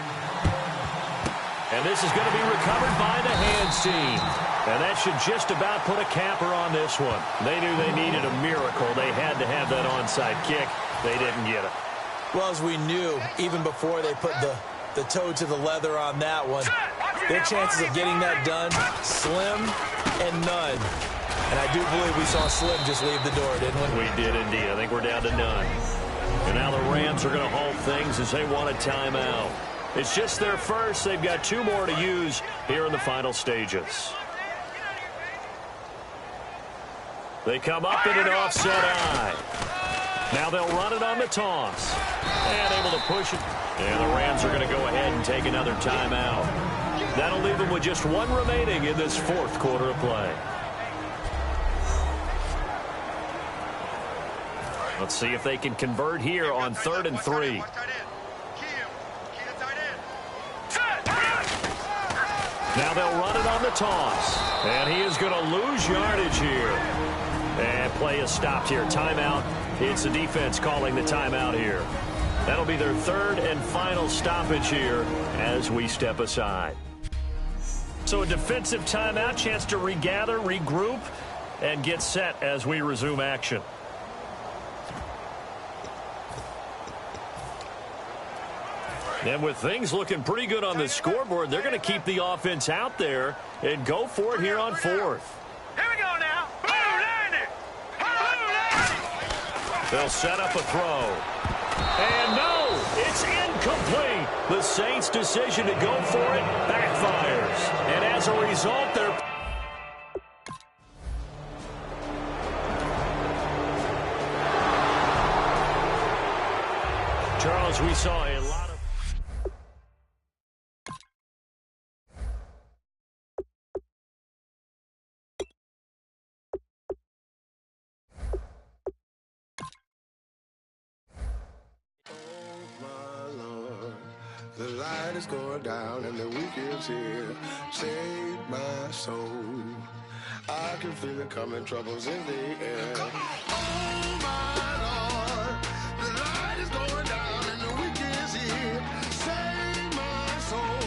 And this is going to be recovered by the hands team. And that should just about put a capper on this one. They knew they needed a miracle. They had to have that onside kick. They didn't get it. Well, as we knew, even before they put the toe to the leather on that one, their chances of getting that done, slim and none. And I do believe we saw Slim just leave the door, didn't we? We did indeed. I think we're down to none. And now the Rams are going to halt things as they want a timeout. It's just their first. They've got 2 more to use here in the final stages. They come up in an offset eye. Now they'll run it on the toss. And able to push it. And the Rams are going to go ahead and take another timeout. That'll leave them with just 1 remaining in this 4th quarter of play. Let's see if they can convert here on 3rd and 3. Now they'll run it on the toss. And he is going to lose yardage here. And play is stopped here. Timeout. It's the defense calling the timeout here. That'll be their 3rd and final stoppage here as we step aside. So a defensive timeout, chance to regather, regroup, and get set as we resume action. And with things looking pretty good on the scoreboard, they're going to keep the offense out there and go for it here on 4th. Here we go now. They'll set up a throw. And no, it's incomplete. The Saints' decision to go for it backfires. And as a result, they're... Charles, we saw a lot of... The light is going down and the weekend's here. Save my soul. I can feel it coming, troubles in the air. Oh my Lord, the light is going down and the weekend's here. Save my soul.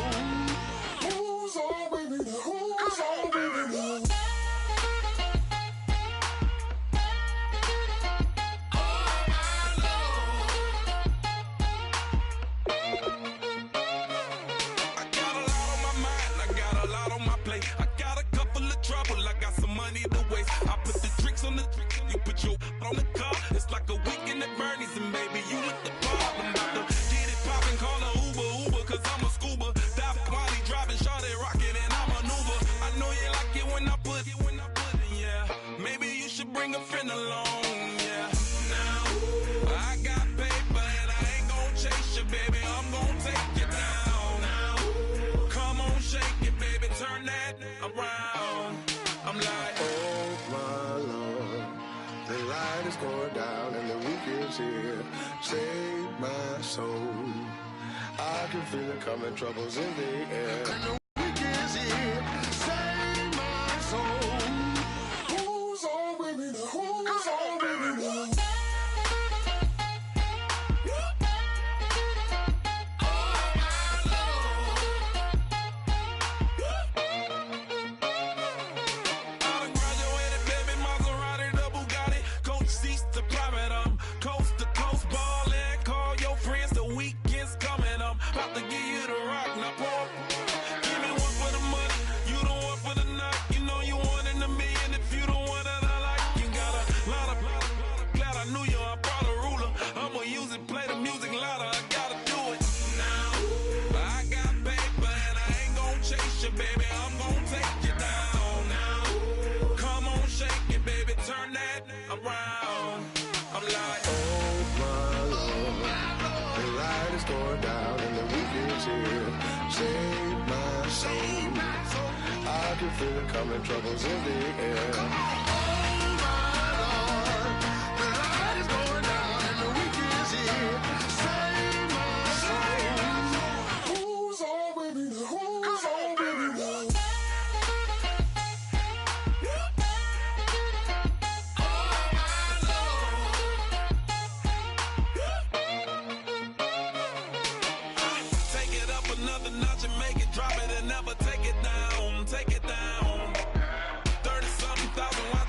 Who's on with me? Who's on with me? On the car, it's like a weekend at Bernie's, and baby, you look the part. I'm about to get it poppin', call a Uber, cause I'm a scuba. Dive while he driving, shot it, rocket, and I maneuver. I know you like it when I put it, yeah. Maybe you should bring a friend along, yeah. Now, I got paper, and I ain't gon' chase you, baby, I'm gon' take you down. Now, come on, shake it, baby, turn that around. I'm like, oh my Lord. The light is going down and the weekend's here. Save my soul. I can feel it coming, troubles in the air. And the weekend's here. Save my soul. Who's on with me? Who's on with me? I can feel it coming, troubles in the air. Oh my Lord, the light is going down and the weekend's here. Save my soul. Who's on with me? Who's on with me? take it up another notch and make it drop it and never take it down. Take it down. 30-something thousand.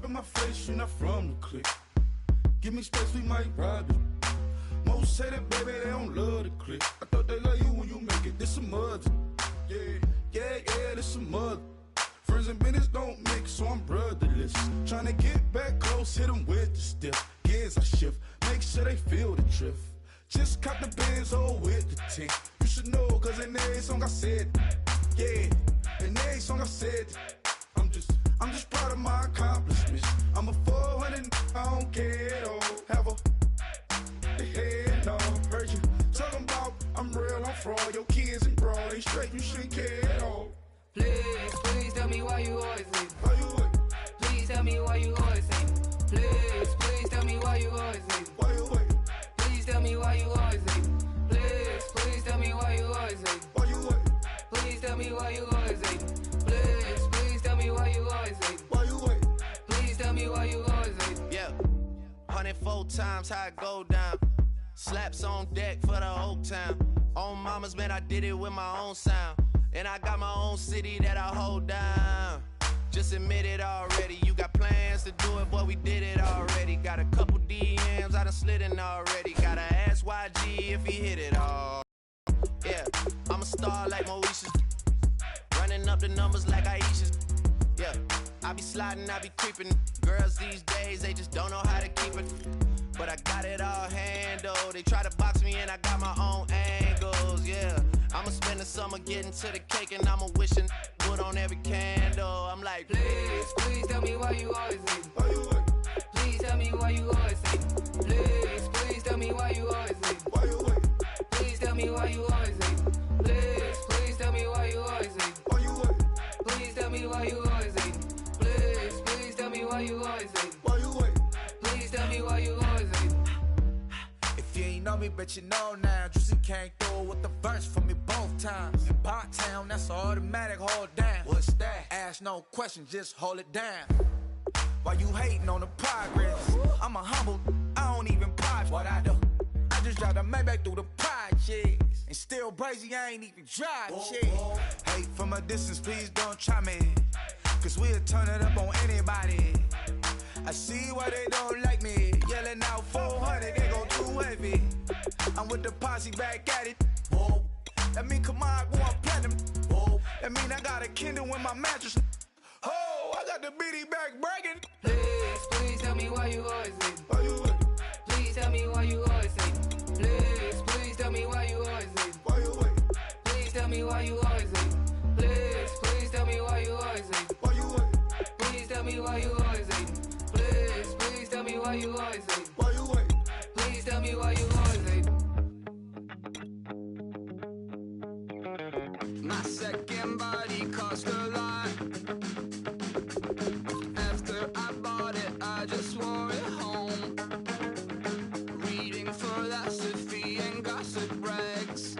in my face, you're not from the clique. Give me space, we might ride it. Most say that, baby, they don't love the clique. I thought they love you when you make it. This some mother. Yeah, this some mother. Friends and business don't mix, so I'm brotherless. Tryna get back close, hit them with the stiff. Gears I shift, make sure they feel the drift. Just cop the Benz, with the tint. You should know, cause in every song I said, yeah, in every song I said, I'm just proud of my accomplishments. I'm a 400, I don't care at all. Have a head on. Heard you talking about I'm real, I'm fraud. Your kids and broad, they straight, you shouldn't care at all. Please tell me why you always leave. Why you what? Please tell me why you always leave. Please tell me why you always leave. Why you what? Please tell me why you always leave. Please tell me why you always leave. Why you what? Please tell me why you always leave. Please tell me why you always leave. Why you what? Please tell me why you always leave. Yeah, 104 times how it go down. Slaps on deck for the whole town. On mamas, man, I did it with my own sound. And I got my own city that I hold down. Just admit it already. You got plans to do it, boy, we did it already. Got a couple DMs, I done slid in already. Gotta ask YG if he hit it all. Yeah, I'm a star like Moesha's. Running up the numbers like Aisha's. Yeah, I be sliding, I be creeping. Girls these days, they just don't know how to keep it. But I got it all handled. They try to box me in, I got my own angles, yeah. I'ma spend the summer getting to the cake and I'ma wishing wood on every candle. I'm like, Please tell me why you always leave. Why you what? Please tell me why you always leave. Please tell me why you always leave. Why you what? Please tell me why you always leave. Please tell me why you always leave. Why you what? Please tell me why you always leave. Please tell me why you always leave. Why you what? Please tell me why you always leave. If you ain't know me, bet you know now. Juicy came through with the verse for me both times. In Pot Town, that's automatic, hold down. What's that? Ask no question, just hold it down. Why you hating on the progress? I'm a humble, I don't even pause what I do. I just drive the Maybach through the projects. And still brazy, I ain't even drive shit. Hate from a distance, please don't try me. Cause we'll turn it up on anybody. I see why they don't like me. Yelling out 400, they go too heavy. I'm with the posse back at it. Whoa. That mean come on, go on platinum. Whoa. That mean I got a Kindle in my mattress. Oh, I got the BD back bragging. Please tell me why you always leave. Why you what? Please tell me why you always leave. Please tell me why you always leave. Why you what? Please tell me why you always leave. Please tell me why you always leave. Why you what? Please tell me why you always leave. Please tell me why you always leave. Why you what? Please tell me why you always leave. My second body cost a lot. After I bought it, I just wore it home. Reading philosophy and gossip rags.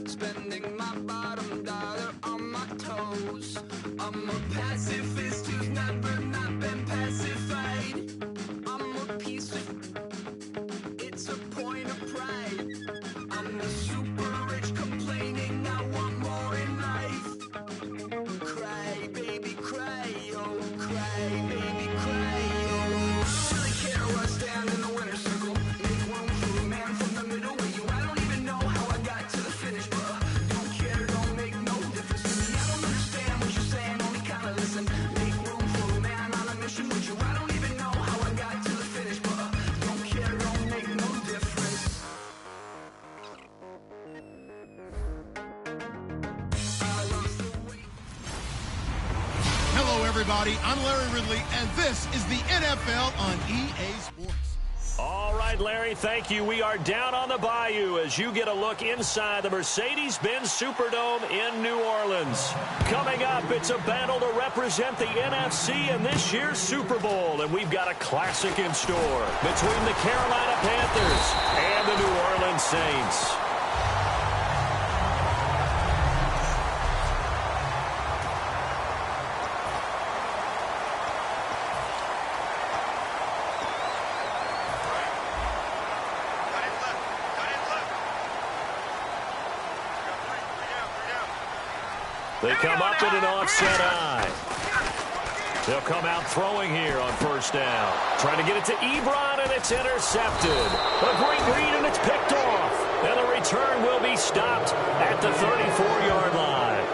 Spending my bottom dollar on my toes. I'm a pacifist who's never not been pacified. I'm a piece of... It's a point of pride. I'm the super rich complaining I want more in life. Cry, baby, cry, oh, cry, baby, cry, oh. Really care where I stand in the winner's circle. Make room for a man from the middle with you. I don't even know how I got to the finish, but don't care, don't make no difference to me. I don't understand what you're saying, only kinda listen. Make room for a man on a mission with you. I don't even know how I got to the finish, but don't care, don't make no difference. Hello, everybody. I'm Larry Ridley, and this is the NFL on EA Sports. All right, Larry, thank you. We are down on the bayou as you get a look inside the Mercedes-Benz Superdome in New Orleans. Coming up, it's a battle to represent the NFC in this year's Super Bowl, and we've got a classic in store between the Carolina Panthers and the New Orleans Saints. They come up in an offset eye. They'll come out throwing here on first down. Trying to get it to Ebron, and it's intercepted. A great read, and it's picked off. And the return will be stopped at the 34-yard line.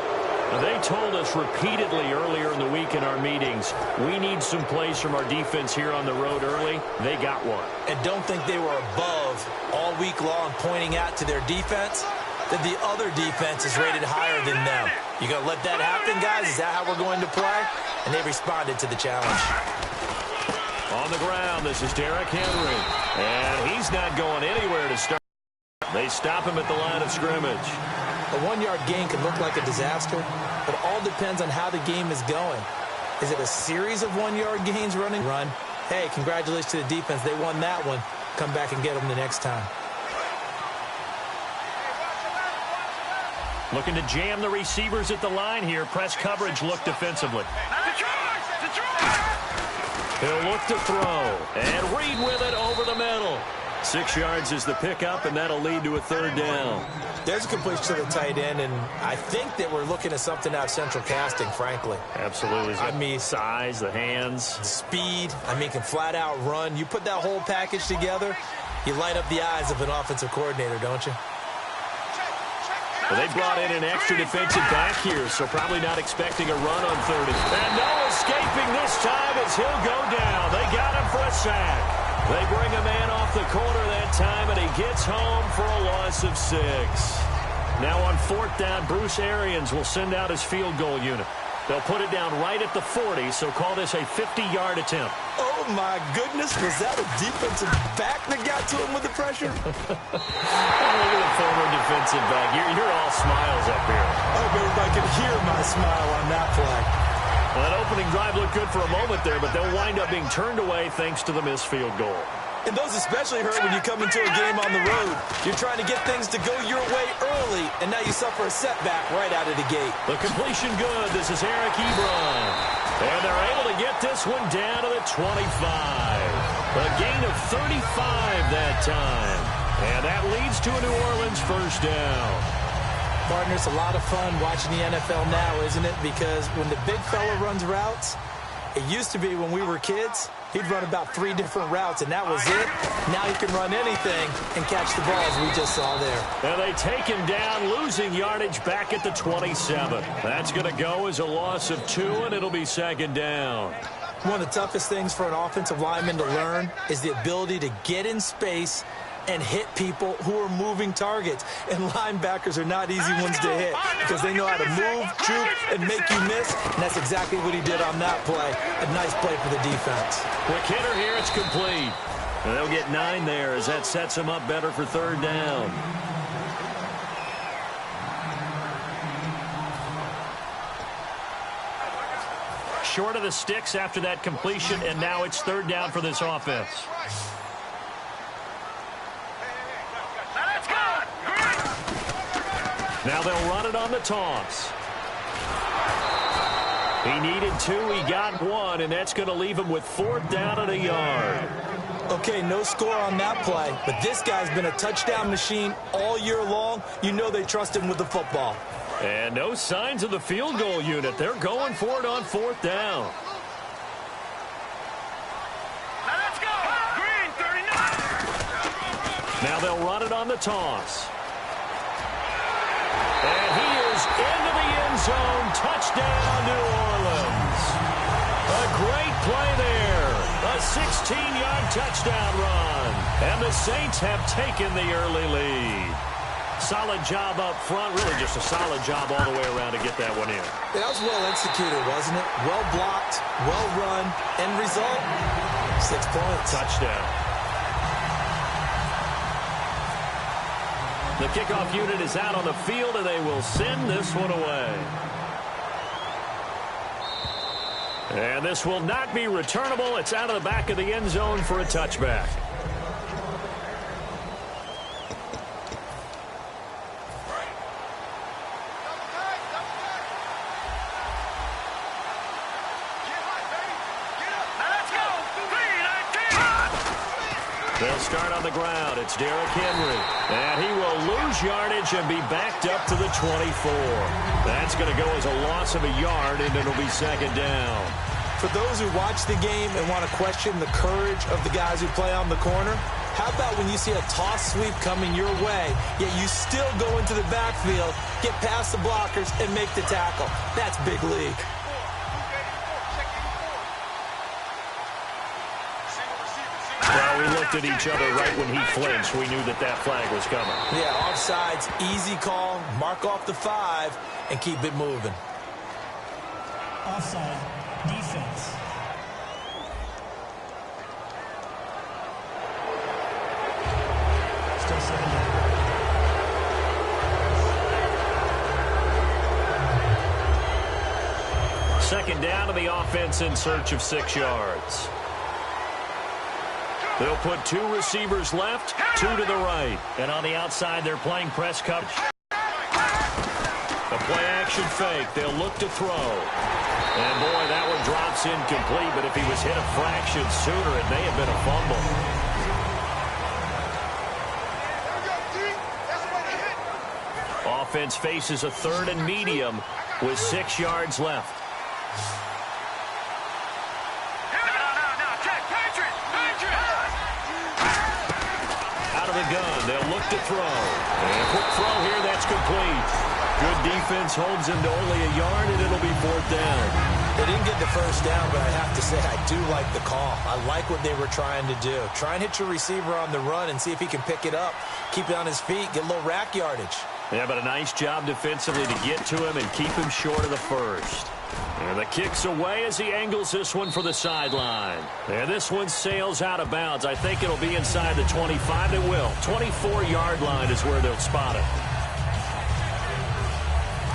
Now, they told us repeatedly earlier in the week in our meetings, we need some plays from our defense here on the road early. They got one. And don't think they were above all week long pointing out to their defense that the other defense is rated higher than them. You going to let that happen, guys? Is that how we're going to play? And they responded to the challenge. On the ground, this is Derrick Henry. And he's not going anywhere to start. They stop him at the line of scrimmage. A one-yard gain can look like a disaster, but it all depends on how the game is going. Is it a series of one-yard gains running? Run. Hey, congratulations to the defense. They won that one. Come back and get them the next time. Looking to jam the receivers at the line here. Press coverage look defensively. He'll look to throw. And Reed with it over the middle. 6 yards is the pickup, and that'll lead to a third down. There's a completion to the tight end, and I think that we're looking at something out of central casting, frankly. Absolutely. I mean, size, the hands. The speed. I mean, can flat out run. You put that whole package together, you light up the eyes of an offensive coordinator, don't you? Well, they brought in an extra defensive back here, so probably not expecting a run on 30. And no escaping this time as he'll go down. They got him for a sack. They bring a man off the corner that time, and he gets home for a loss of 6. Now on fourth down, Bruce Arians will send out his field goal unit. They'll put it down right at the 40, so call this a 50-yard attempt. Oh, my goodness. Was that a defensive back that got to him with the pressure? Oh, look at the former defensive back. You're all smiles up here. I hope everybody can hear my smile on that play. Well, that opening drive looked good for a moment there, but they'll wind up being turned away thanks to the missed field goal. And those especially hurt when you come into a game on the road. You're trying to get things to go your way early, and now you suffer a setback right out of the gate. The completion good. This is Eric Ebron. And they're able to get this one down to the 25. A gain of 35 that time. And that leads to a New Orleans first down. Partner, it's a lot of fun watching the NFL now, isn't it? Because when the big fella runs routes, it used to be when we were kids, he'd run about 3 different routes, and that was it. Now he can run anything and catch the ball, as we just saw there. And they take him down, losing yardage back at the 27. That's going to go as a loss of 2, and it'll be second down. One of the toughest things for an offensive lineman to learn is the ability to get in space and hit people who are moving targets. And linebackers are not easy ones to hit because they know how to move, juke, and make you miss. And that's exactly what he did on that play. A nice play for the defense. Quick hitter here, it's complete. And they'll get 9 there as that sets them up better for third down. Short of the sticks after that completion, and now it's third down for this offense. Now they'll run it on the toss. He needed 2, he got 1, and that's going to leave him with fourth down and a yard. Okay, no score on that play, but this guy's been a touchdown machine all year long. You know they trust him with the football. And no signs of the field goal unit. They're going for it on fourth down. Let's go! Green, 39! Now they'll run it on the toss. And he is into the end zone. Touchdown, New Orleans. A great play there. A 16-yard touchdown run. And the Saints have taken the early lead. Solid job up front. Really just a solid job all the way around to get that one in. That was well executed, wasn't it? Well blocked, well run. End result, 6 points. Touchdown. The kickoff unit is out on the field, and they will send this one away. And this will not be returnable. It's out of the back of the end zone for a touchback. They'll start on the ground. It's Derrick Henry. And he will lose yardage and be backed up to the 24. That's going to go as a loss of a yard, and it'll be second down. For those who watch the game and want to question the courage of the guys who play on the corner, how about when you see a toss sweep coming your way, yet you still go into the backfield, get past the blockers, and make the tackle? That's big league. Well, we looked at each other right when he flinched. We knew that that flag was coming. Yeah, offsides, easy call, mark off the 5, and keep it moving. Offside, defense. Still 7 down. Second down to the offense in search of 6 yards. They'll put 2 receivers left, 2 to the right. And on the outside, they're playing press coverage. A play-action fake. They'll look to throw. And, boy, that one drops incomplete. But if he was hit a fraction sooner, it may have been a fumble. Offense faces a 3rd and medium with 6 yards left. Gun. They'll look to throw. And quick throw here. That's complete. Good defense holds him to only a yard, and it'll be 4th down. They didn't get the first down, but I have to say I do like the call. I like what they were trying to do. Try and hit your receiver on the run and see if he can pick it up. Keep it on his feet. Get a little rack yardage. Yeah, but a nice job defensively to get to him and keep him short of the first. And the kick's away as he angles this one for the sideline. And this one sails out of bounds. I think it'll be inside the 25. It will. 24-yard line is where they'll spot it.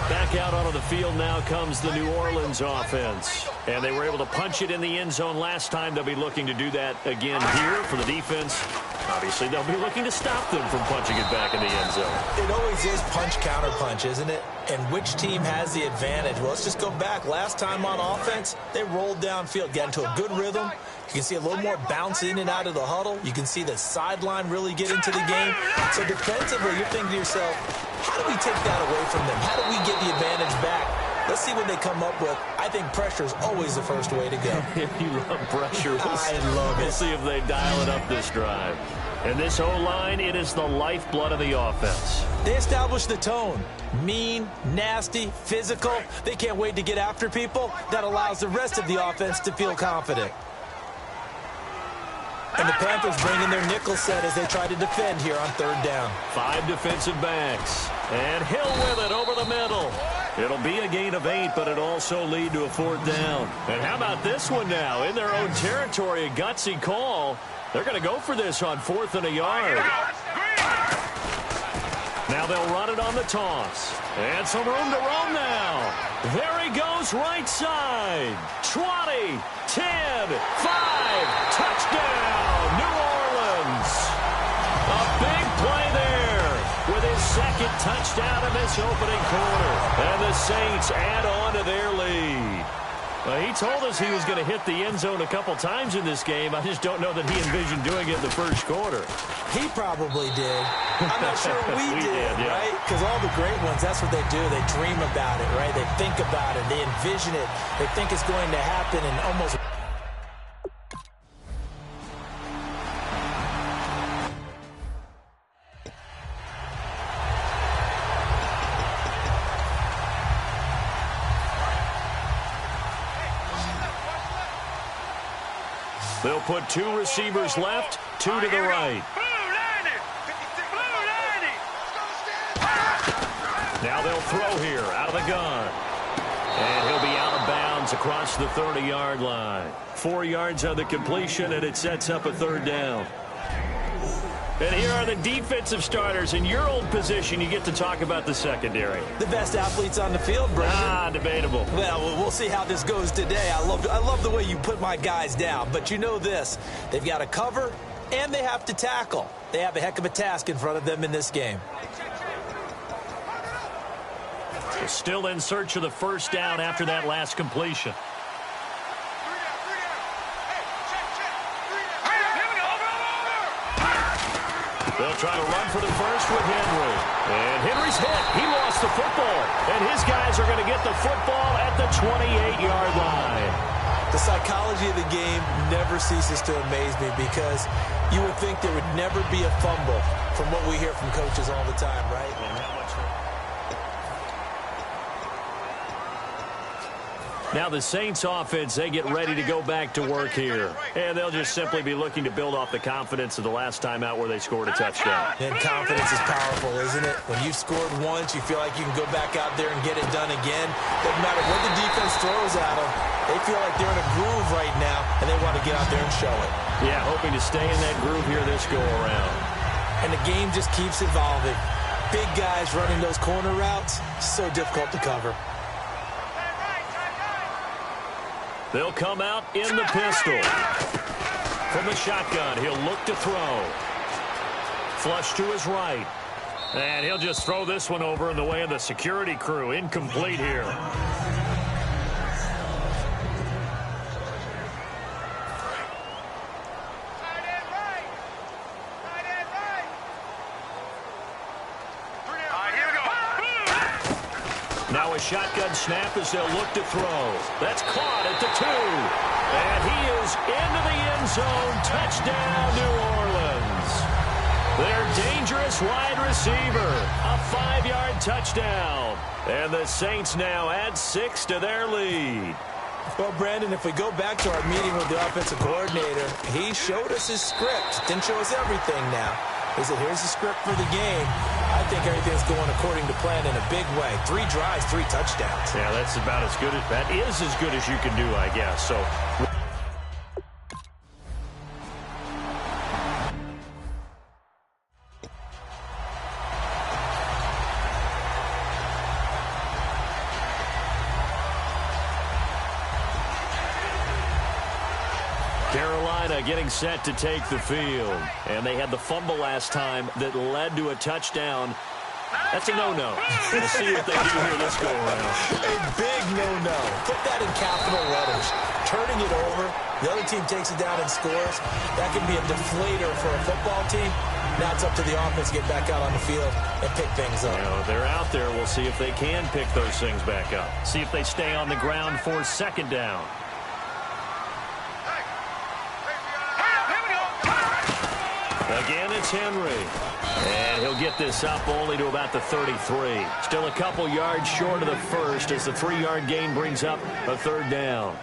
Back out onto the field now comes the New Orleans offense. And they were able to punch it in the end zone last time. They'll be looking to do that again here for the defense. Obviously, they'll be looking to stop them from punching it back in the end zone. It always is punch-counter-punch, isn't it? And which team has the advantage? Well, let's just go back. Last time on offense, they rolled downfield, got into a good rhythm. You can see a little more bounce in and out of the huddle. You can see the sideline really get into the game. So defensively, you're thinking to yourself, how do we take that away from them? How do we get the advantage back? Let's see what they come up with. I think pressure is always the first way to go. You love pressure. I love it. We'll see if they dial it up this drive. And this O-line, it is the lifeblood of the offense. They establish the tone. Mean, nasty, physical. They can't wait to get after people. That allows the rest of the offense to feel confident. And the Panthers bring in their nickel set as they try to defend here on 3rd down. 5 defensive backs. And Hill with it over the middle. It'll be a gain of 8, but it'll also lead to a 4th down. And how about this one now? In their own territory, a gutsy call. They're going to go for this on 4th and a yard. Now they'll run it on the toss. And some room to roam now. There he goes right side. 20, 10, 5, touchdown, New Orleans. A big play there with his 2nd touchdown in this opening quarter. And the Saints add on to their lead. Well, he told us he was going to hit the end zone a couple times in this game. I just don't know that he envisioned doing it in the first quarter. He probably did. I'm not sure we did, yeah. right? Because all the great ones, that's what they do. They dream about it, right? They think about it. They envision it. They think it's going to happen and almost... They'll put 2 receivers left, 2 to the right. Now they'll throw here out of the gun. And he'll be out of bounds across the 30-yard line. 4 yards on the completion, and it sets up a 3rd down. And here are the defensive starters. In your old position, you get to talk about the secondary. The best athletes on the field, Brendan. Debatable. Well, we'll see how this goes today. I love the way you put my guys down. But you know this. They've got to cover, and they have to tackle. They have a heck of a task in front of them in this game. Still in search of the 1st down after that last completion. They'll try to run for the first with Henry. And Henry's hit. He lost the football. And his guys are going to get the football at the 28-yard line. The psychology of the game never ceases to amaze me because you would think there would never be a fumble from what we hear from coaches all the time, right? Now the Saints offense, they get ready to go back to work here. And they'll just simply be looking to build off the confidence of the last time out where they scored a touchdown. And confidence is powerful, isn't it? When you've scored once, you feel like you can go back out there and get it done again. Doesn't matter what the defense throws at them. They feel like they're in a groove right now, and they want to get out there and show it. Yeah, hoping to stay in that groove here this go-around. And the game just keeps evolving. Big guys running those corner routes, so difficult to cover. They'll come out in the pistol. From the shotgun, he'll look to throw. Flush to his right. And he'll just throw this one over in the way of the security crew. Incomplete here. Now a shotgun snap as they'll look to throw. That's caught at the 2. And he is into the end zone. Touchdown, New Orleans. Their dangerous wide receiver. A 5-yard touchdown. And the Saints now add 6 to their lead. Well, Brandon, if we go back to our meeting with the offensive coordinator, he showed us his script. Didn't show us everything now. He said, here's the script for the game. I think everything's going according to plan in a big way. 3 drives, 3 touchdowns. Yeah, that's about as good as that is as good as you can do, I guess. So Carolina getting set to take the field. And they had the fumble last time that led to a touchdown. That's a no-no. We'll see what they do here this go-around. A big no-no. Put that in capital letters. Turning it over, the other team takes it down and scores. That can be a deflator for a football team. Now it's up to the offense to get back out on the field and pick things up. You know, they're out there. We'll see if they can pick those things back up. See if they stay on the ground for second down. Again, it's Henry. And he'll get this up only to about the 33. Still a couple yards short of the first as the 3-yard gain brings up a third down.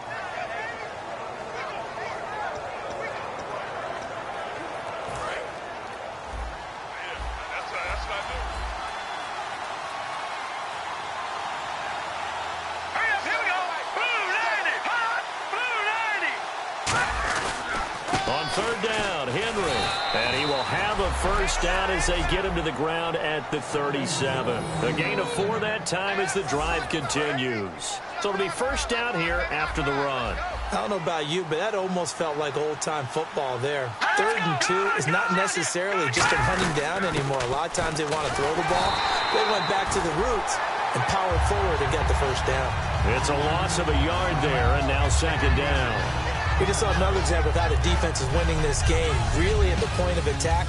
On third down, Henry. And he will have a first down as they get him to the ground at the 37. A gain of 4 that time as the drive continues. So it'll be first down here after the run. I don't know about you, but that almost felt like old-time football there. 3rd and 2 is not necessarily just a running down anymore. A lot of times they want to throw the ball. They went back to the roots and powered forward and got the first down. It's a loss of a yard there, and now second down. We just saw another example of how the defense is winning this game, really at the point of attack.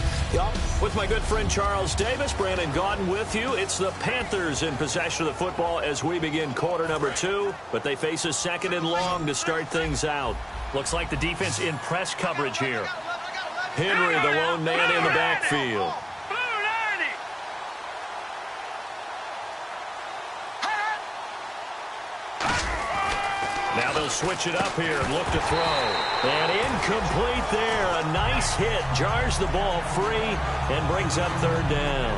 With my good friend Charles Davis, Brandon Gaudin with you. It's the Panthers in possession of the football as we begin quarter number 2, but they face a 2nd and long to start things out. Looks like the defense in press coverage here. Henry, the lone man in the backfield. Now they'll switch it up here and look to throw. And incomplete there. A nice hit. Jars the ball free and brings up third down.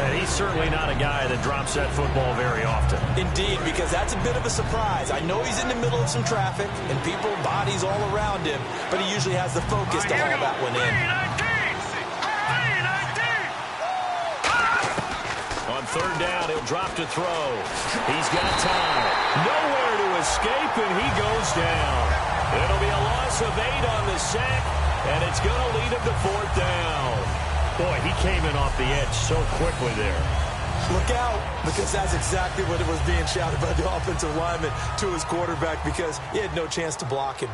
And he's certainly not a guy that drops that football very often. Indeed, because that's a bit of a surprise. I know he's in the middle of some traffic and people, bodies all around him, but he usually has the focus to haul that one in. On third down, he'll drop to throw. He's got time. Nowhere to escape, and he goes down. It'll be a loss of 8 on the sack, and it's going to lead him to 4th down. Boy, he came in off the edge so quickly there. Look out, because that's exactly what it was being shouted by the offensive lineman to his quarterback because he had no chance to block him.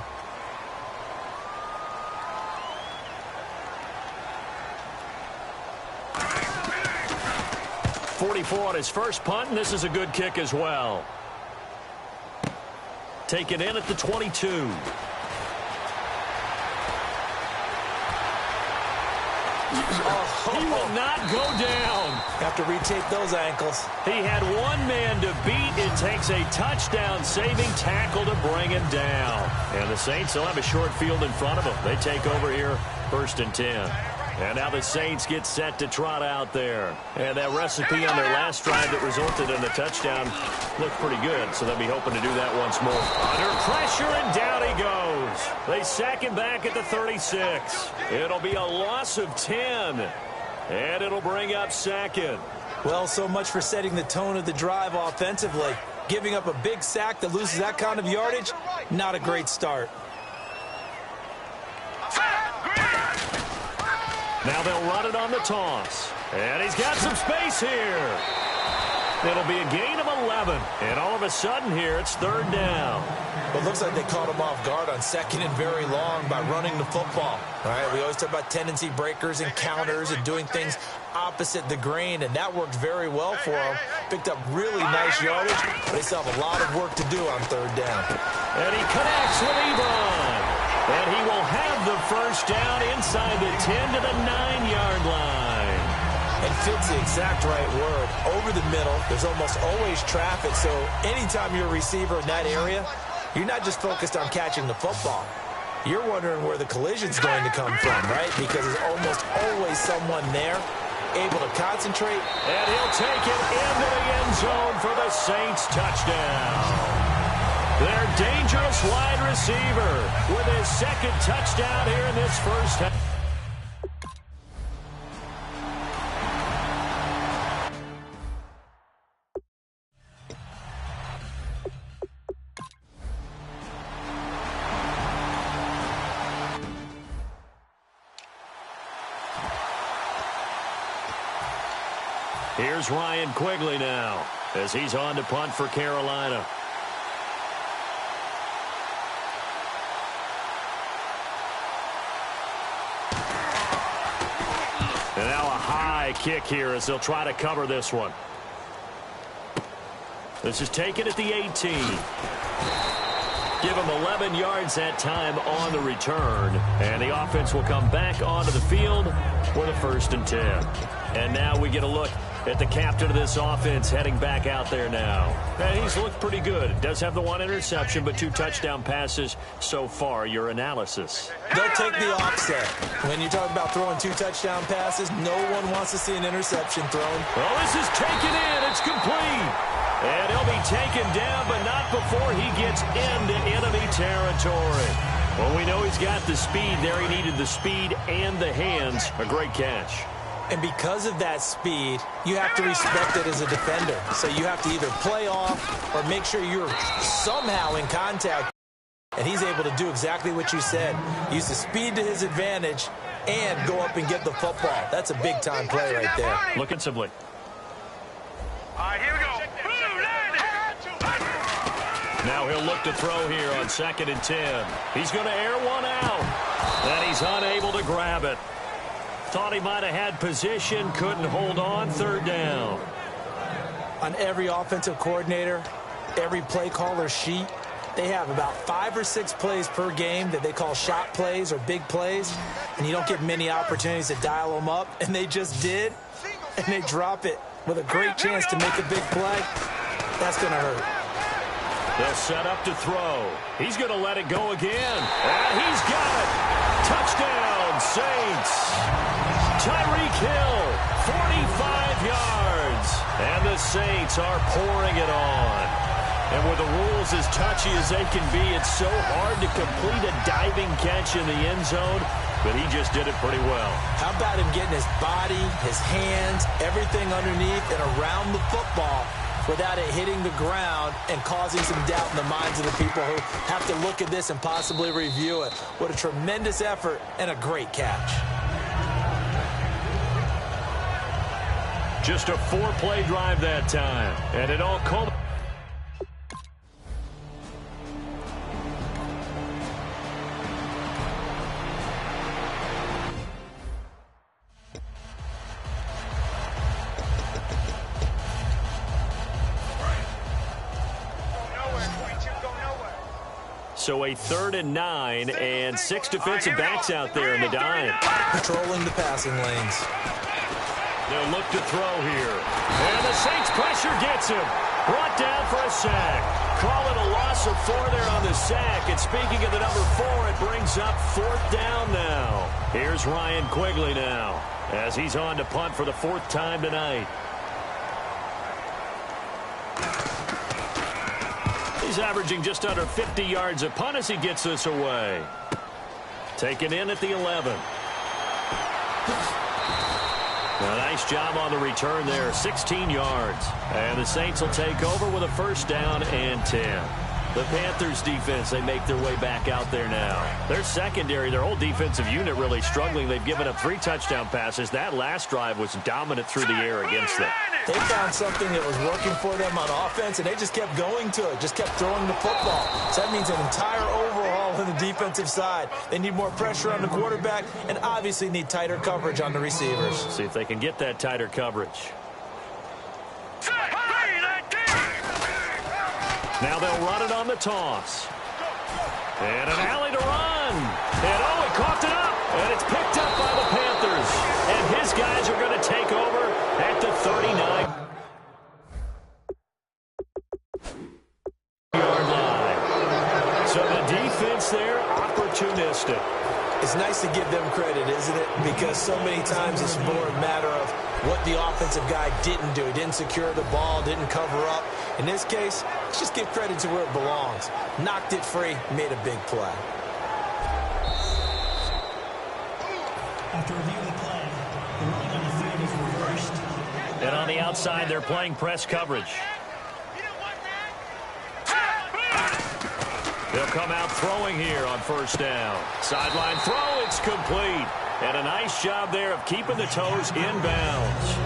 .44 on his first punt, and this is a good kick as well. taken in at the 22. He will not go down. Have to retake those ankles. He had one man to beat. It takes a touchdown-saving tackle to bring him down. And the Saints will have a short field in front of them. They take over here, 1st and 10. And now the Saints get set to trot out there. And that recipe on their last drive that resulted in a touchdown looked pretty good, so they'll be hoping to do that once more. Under pressure, and down he goes. They sack him back at the 36. It'll be a loss of 10, and it'll bring up 2nd. Well, so much for setting the tone of the drive offensively. Giving up a big sack that loses that kind of yardage, not a great start. Now they'll run it on the toss. And he's got some space here. It'll be a gain of 11. And all of a sudden here, it's 3rd down. Well, it looks like they caught him off guard on 2nd and very long by running the football. All right, we always talk about tendency breakers and counters and doing things opposite the grain, and that worked very well for him. Picked up really nice yardage, but they still have a lot of work to do on 3rd down. And he connects with Ebron. And he will have the 1st down inside the 10 to the 9-yard line. And fits the exact right word. Over the middle, there's almost always traffic, so anytime you're a receiver in that area, you're not just focused on catching the football. You're wondering where the collision's going to come from, right? Because there's almost always someone there able to concentrate. And he'll take it into the end zone for the Saints touchdown. Their dangerous wide receiver with his 2nd touchdown here in this first half. Here's Ryan Quigley now as he's on to punt for Carolina. And now a high kick here as they'll try to cover this one. This is taken at the 18. Give him 11 yards that time on the return. And the offense will come back onto the field with a 1st and 10. And now we get a look at the captain of this offense heading back out there now. And he's looked pretty good. Does have the 1 interception, but 2 touchdown passes so far. Your analysis? They'll take the offset. When you talk about throwing 2 touchdown passes, no one wants to see an interception thrown. Well, this is taken in. It's complete. And he'll be taken down, but not before he gets into enemy territory. Well, we know he's got the speed there. He needed the speed and the hands. A great catch. And because of that speed, you have to respect it as a defender. So you have to either play off or make sure you're somehow in contact. And he's able to do exactly what you said. Use the speed to his advantage and go up and get the football. That's a big-time play right there. Looking simply. All right, here we go. Now he'll look to throw here on 2nd and 10. He's going to air one out. And he's unable to grab it. Thought he might have had position, couldn't hold on. 3rd down. On every offensive coordinator, every play caller sheet, they have about 5 or 6 plays per game that they call shot plays or big plays, and you don't get many opportunities to dial them up, and they just did, and they drop it with a great chance to make a big play. That's going to hurt. They'll set up to throw. He's going to let it go again, and he's got it. Touchdown, Saints. Tyreek Hill, 45 yards. And the Saints are pouring it on. And with the rules as touchy as they can be, it's so hard to complete a diving catch in the end zone, but he just did it pretty well. How about him getting his body, his hands, everything underneath and around the football without it hitting the ground and causing some doubt in the minds of the people who have to look at this and possibly review it. What a tremendous effort and a great catch. Just a 4-play drive that time, and it all culminated. So a 3rd and 9 and 6 defensive backs out there in the dime. Patrolling the passing lanes. They'll look to throw here. And the Saints pressure gets him. Brought down for a sack. Call it a loss of 4 there on the sack. And speaking of the number 4, it brings up 4th down now. Here's Ryan Quigley now as he's on to punt for the 4th time tonight. He's averaging just under 50 yards a punt as he gets this away. Taken in at the 11. A nice job on the return there, 16 yards. And the Saints will take over with a 1st down and 10. The Panthers defense, they make their way back out there now. Their secondary, their whole defensive unit really struggling. They've given up 3 touchdown passes. That last drive was dominant through the air against them. They found something that was working for them on offense, and they just kept going to it, just kept throwing the football. So that means an entire overhaul on the defensive side. They need more pressure on the quarterback and obviously need tighter coverage on the receivers. See if they can get that tighter coverage. Now they'll run it on the toss. And an alley to run. And oh, he coughed it up. And it's picked up by the Panthers. And his guys are going to take over at the 39-yard line. So the defense there, opportunistic. It's nice to give them credit, isn't it? Because so many times it's more a matter of what the offensive guy didn't do. He didn't secure the ball, didn't cover up. In this case, let's just give credit to where it belongs. Knocked it free, made a big play. After reviewing the play, the ruling on the field is reversed. And on the outside, they're playing press coverage. They'll come out throwing here on 1st down. Sideline throw, it's complete. And a nice job there of keeping the toes inbounds.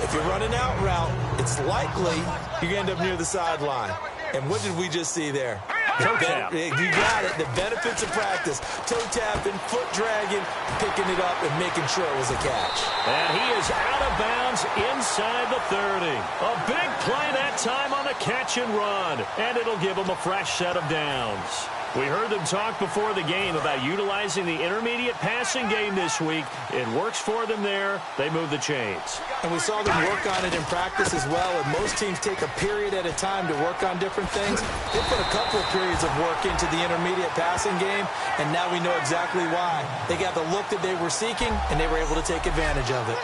If you're running out route, it's likely you're going to end up near the sideline. And what did we just see there? Toe tap. You got it. The benefits of practice. Toe tapping, foot dragging, picking it up, and making sure it was a catch. And he is out of bounds inside the 30. A big play that time on the catch and run. And it'll give him a fresh set of downs. We heard them talk before the game about utilizing the intermediate passing game this week. It works for them there. They move the chains. And we saw them work on it in practice as well. And most teams take a period at a time to work on different things. They put a couple of periods of work into the intermediate passing game, and now we know exactly why. They got the look that they were seeking, and they were able to take advantage of it.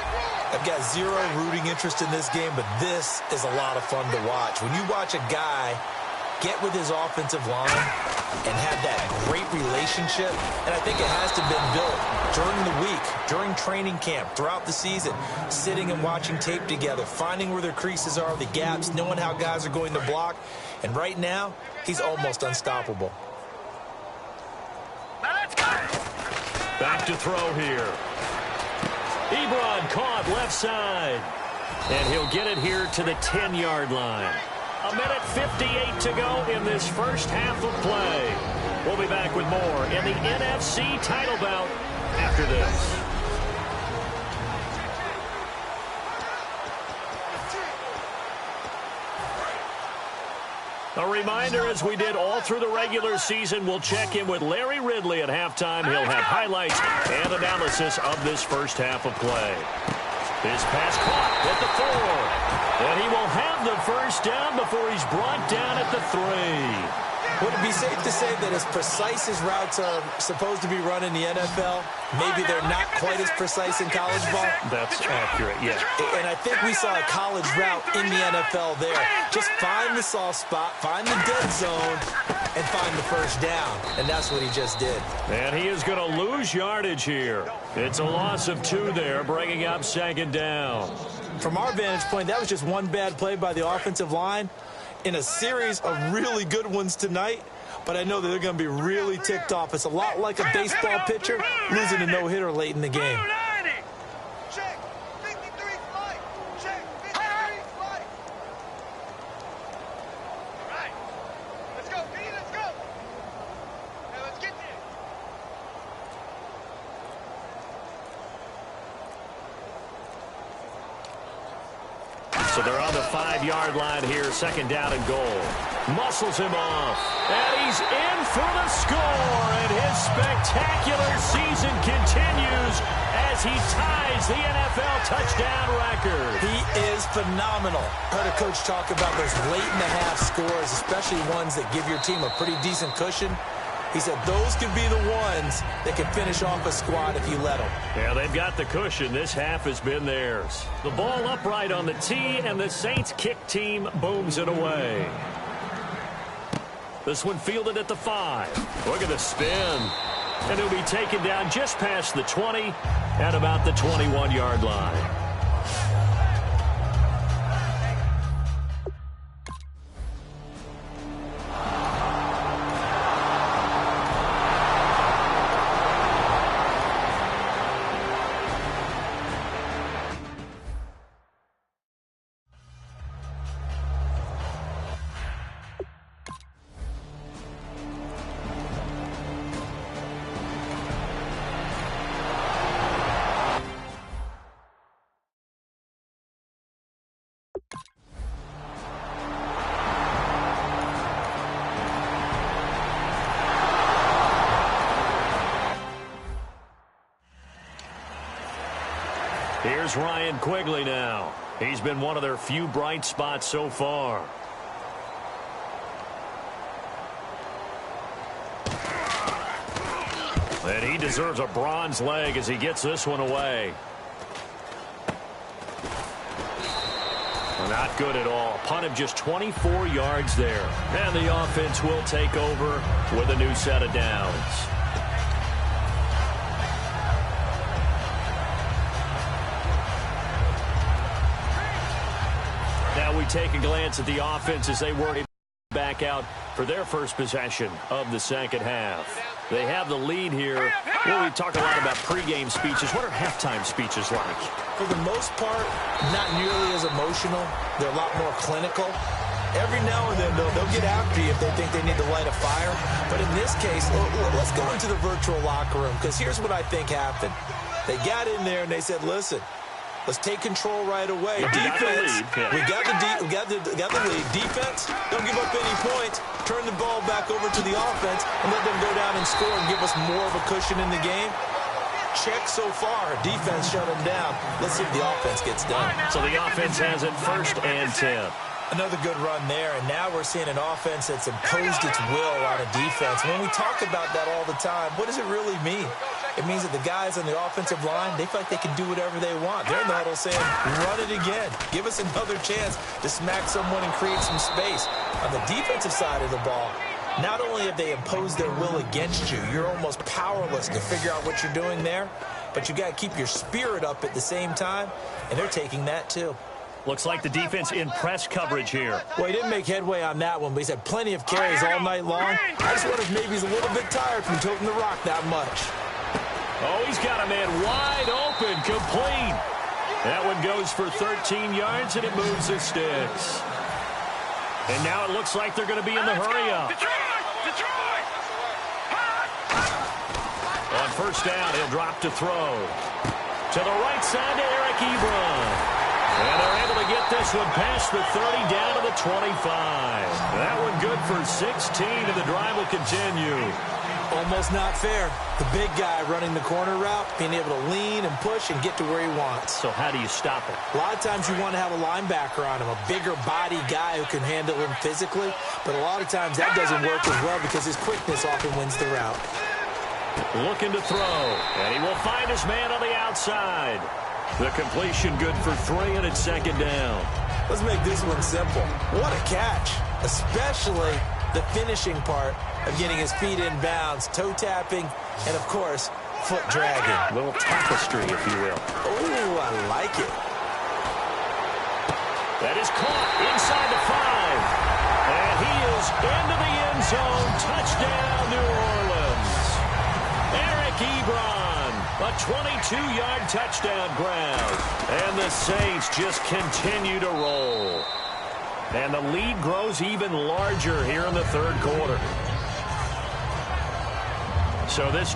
I've got zero rooting interest in this game, but this is a lot of fun to watch. When you watch a guy get with his offensive line and have that great relationship, and I think it has to have been built during the week, during training camp, throughout the season, sitting and watching tape together, finding where their creases are, the gaps, knowing how guys are going to block, and right now, he's almost unstoppable. Back to throw here. Ebron caught left side, and he'll get it here to the 10-yard line. A minute 58 to go in this first half of play. We'll be back with more in the NFC title bout after this. A reminder, as we did all through the regular season, we'll check in with Larry Ridley at halftime. He'll have highlights and analysis of this first half of play. His pass caught at the 4. And he will have the first down before he's brought down at the 3. Would it be safe to say that as precise as routes are supposed to be run in the NFL, maybe they're not quite as precise in college ball? That's accurate, yeah. And I think we saw a college route in the NFL there. Just find the soft spot, find the dead zone, and find the first down. And that's what he just did. And he is going to lose yardage here. It's a loss of 2 there, bringing up 2nd down. From our vantage point, that was just one bad play by the offensive line in a series of really good ones tonight, but I know that they're going to be really ticked off. It's a lot like a baseball pitcher losing a no-hitter late in the game. Check, 53 flight. Check, 53 flight. All right, let's go, B, let's go. Now let's get there. So they're on the 5-yard line here, second down and goal. Muscles him off, and he's in for the score, and his spectacular season continues as he ties the NFL touchdown record. He is phenomenal. Heard a coach talk about those late-in-the-half scores, especially ones that give your team a pretty decent cushion. He said those could be the ones that can finish off a squad if you let them. Yeah, they've got the cushion. This half has been theirs. The ball upright on the tee, and the Saints kick team booms it away. This one fielded at the 5. Look at the spin. And it'll be taken down just past the 20 at about the 21-yard line. Here's Ryan Quigley now. He's been one of their few bright spots so far. And he deserves a bronze leg as he gets this one away. Not good at all. Punt of just 24 yards there. And the offense will take over with a new set of downs. Now we take a glance at the offense as they work back out for their first possession of the second half. They have the lead here. Well, we talk a lot about pregame speeches. What are halftime speeches like? For the most part, not nearly as emotional. They're a lot more clinical. Every now and then, they'll get after you if they think they need to light a fire. But in this case, let's go into the virtual locker room, because here's what I think happened. They got in there and they said, listen, let's take control right away. Defense, we got the lead. Defense, don't give up any points. Turn the ball back over to the offense and let them go down and score and give us more of a cushion in the game. Check so far. Defense shut them down. Let's see if the offense gets done. So the offense has it 1st and 10. Another good run there, and now we're seeing an offense that's imposed its will on a defense. When we talk about that all the time, what does it really mean? It means that the guys on the offensive line, they feel like they can do whatever they want. They're in the huddle saying, run it again. Give us another chance to smack someone and create some space. On the defensive side of the ball, not only have they imposed their will against you, you're almost powerless to figure out what you're doing there, but you got to keep your spirit up at the same time, and they're taking that too. Looks like the defense in press coverage here. Well, he didn't make headway on that one, but he's had plenty of carries all night long. I just wonder if maybe he's a little bit tired from toting the rock that much. Oh, he's got a man wide open, complete. That one goes for 13 yards, and it moves the sticks. And now it looks like they're going to be in the hurry-up. On first down, he'll drop to throw. To the right side to Eric Ebron. And they're able to get this one past the 30 down to the 25. That one good for 16, and the drive will continue. Almost not fair. The big guy running the corner route, being able to lean and push and get to where he wants. So how do you stop it? A lot of times you want to have a linebacker on him, a bigger body guy who can handle him physically. But a lot of times that doesn't work as well because his quickness often wins the route. Looking to throw, and he will find his man on the outside. The completion good for 3, and it's second down. Let's make this one simple. What a catch, especially the finishing part of getting his feet in bounds, toe tapping, and, of course, foot dragging. A little tapestry, if you will. Oh, I like it. That is caught inside the 5. And he is into the end zone. Touchdown, New Orleans. Eric Ebron, a 22-yard touchdown grab. And the Saints just continue to roll. And the lead grows even larger here in the third quarter. So this...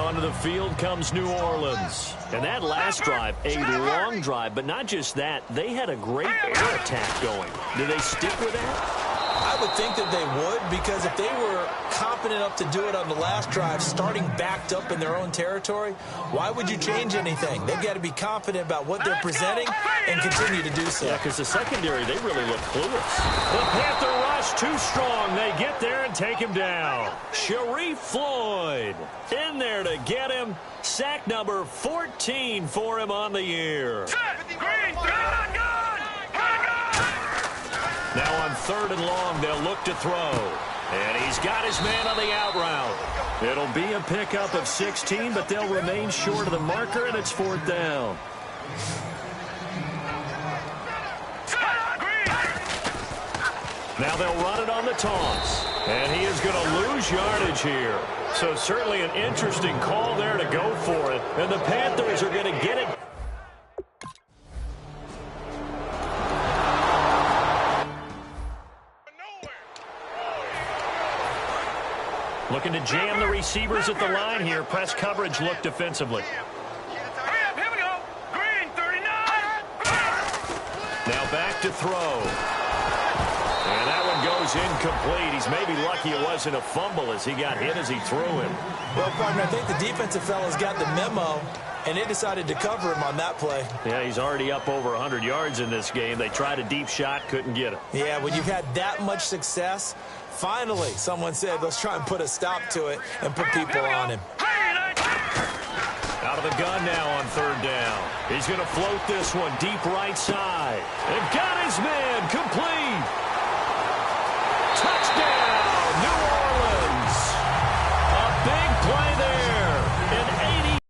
onto the field comes New Orleans. And that last drive, a long drive, but not just that. They had a great air attack going. Do they stick with that? I would think that they would, because if they were confident enough to do it on the last drive, starting backed up in their own territory, why would you change anything? They've got to be confident about what they're presenting and continue to do so. Yeah, because the secondary, they really look clueless. The Panther rush too strong. They get there and take him down. Sharif Floyd in there to get him. Sack number 14 for him on the year. Now on 3rd and long, they'll look to throw. And he's got his man on the out route. It'll be a pickup of 16, but they'll remain short of the marker, and it's 4th down. Now they'll run it on the toss. And he is going to lose yardage here. So certainly an interesting call there to go for it. And the Panthers are going to get it. Looking to jam the receivers at the line here. Press coverage look defensively. Here we go. Green, 39. Now back to throw. And that one goes incomplete. He's maybe lucky it wasn't a fumble as he got hit as he threw him. Well, partner, I think the defensive fellas got the memo, and they decided to cover him on that play. Yeah, he's already up over 100 yards in this game. They tried a deep shot, couldn't get him. Yeah, when you've had that much success, finally someone said, let's try and put a stop to it and put people on him. Out of the gun now on 3rd down. He's going to float this one deep right side. And got his man complete. Touchdown, New Orleans. A big play there. An 80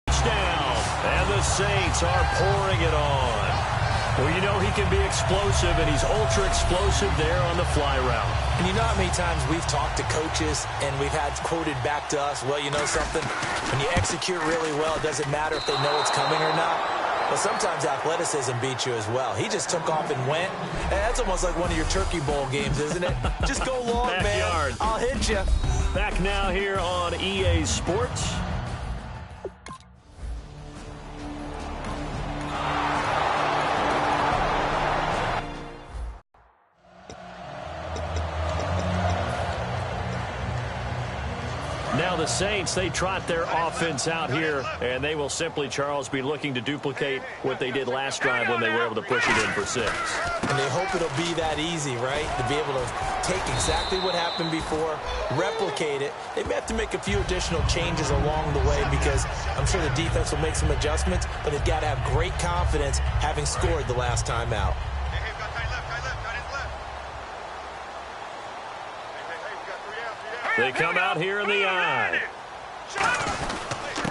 touchdown. And the Saints are pouring it on. Well, you know he can be explosive, and he's ultra-explosive there on the fly route. And you know how many times we've talked to coaches and we've had quoted back to us, well, you know something? When you execute really well, it doesn't matter if they know it's coming or not. But sometimes athleticism beats you as well. He just took off and went. And that's almost like one of your Turkey Bowl games, isn't it? Just go long, Backyard. man. I'll hit you. Back now here on EA Sports. Now the Saints, they trot their offense out here, and they will simply, Charles, be looking to duplicate what they did last drive when they were able to push it in for 6. And they hope it'll be that easy, right? To be able to take exactly what happened before, replicate it. They may have to make a few additional changes along the way because I'm sure the defense will make some adjustments, but they've got to have great confidence having scored the last time out. They come out here in the eye.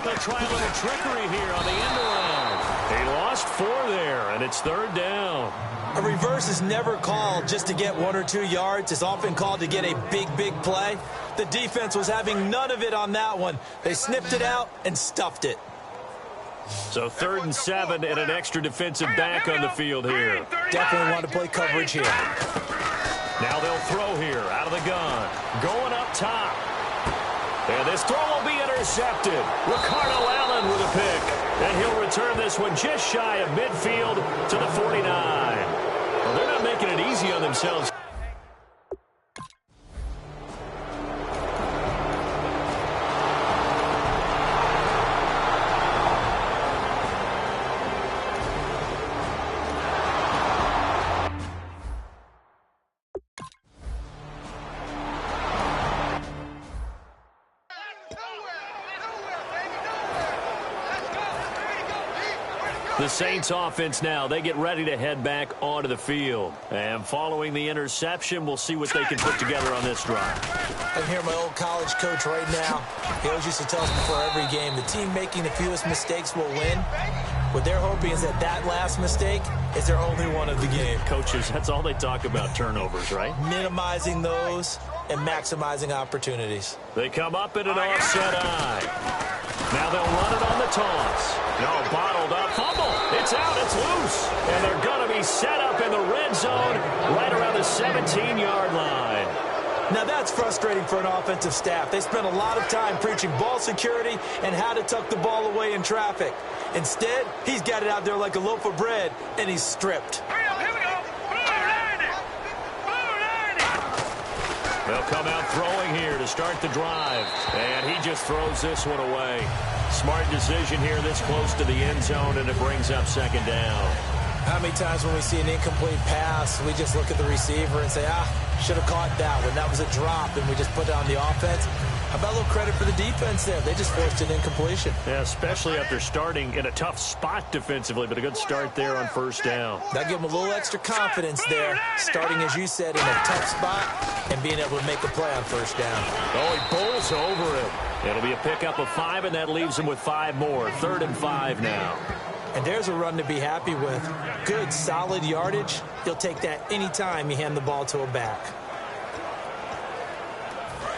They'll try a little trickery here on the end around. He lost 4 there, and it's 3rd down. A reverse is never called just to get 1 or 2 yards. It's often called to get a big, big play. The defense was having none of it on that one. They snipped it out and stuffed it. So 3rd and 7 and an extra defensive back on the field here. Definitely want to play coverage here. Now they'll throw here out of the gun. Going up top. And this throw will be intercepted. Ricardo Allen with a pick. And he'll return this one just shy of midfield to the 49. Well, they're not making it easy on themselves. The Saints offense now, they get ready to head back onto the field. And following the interception, we'll see what they can put together on this drive. I hear my old college coach right now. He always used to tell us before every game, the team making the fewest mistakes will win. What they're hoping is that that last mistake is their only one of the game. Coaches, that's all they talk about, turnovers, right? Minimizing those and maximizing opportunities. They come up in an offset eye. Now they'll run it on the toss. No, bottled up. Fumble. It's out. It's loose. And they're going to be set up in the red zone right around the 17-yard line. Now that's frustrating for an offensive staff. They spent a lot of time preaching ball security and how to tuck the ball away in traffic. Instead, he's got it out there like a loaf of bread, and he's stripped. They'll come out throwing here to start the drive. And he just throws this one away. Smart decision here this close to the end zone, and it brings up second down. How many times when we see an incomplete pass, we just look at the receiver and say, should have caught that one. That was a drop, and we just put it on the offense. How about a little credit for the defense there? They just forced an incompletion. Yeah, especially after starting in a tough spot defensively, but a good start there on first down. That'll give them a little extra confidence there, starting, as you said, in a tough spot and being able to make a play on first down. Oh, he bowls over him. It'll be a pickup of 5, and that leaves him with 5 more. 3rd and 5 now. And there's a run to be happy with. Good, solid yardage. He'll take that any time you hand the ball to a back.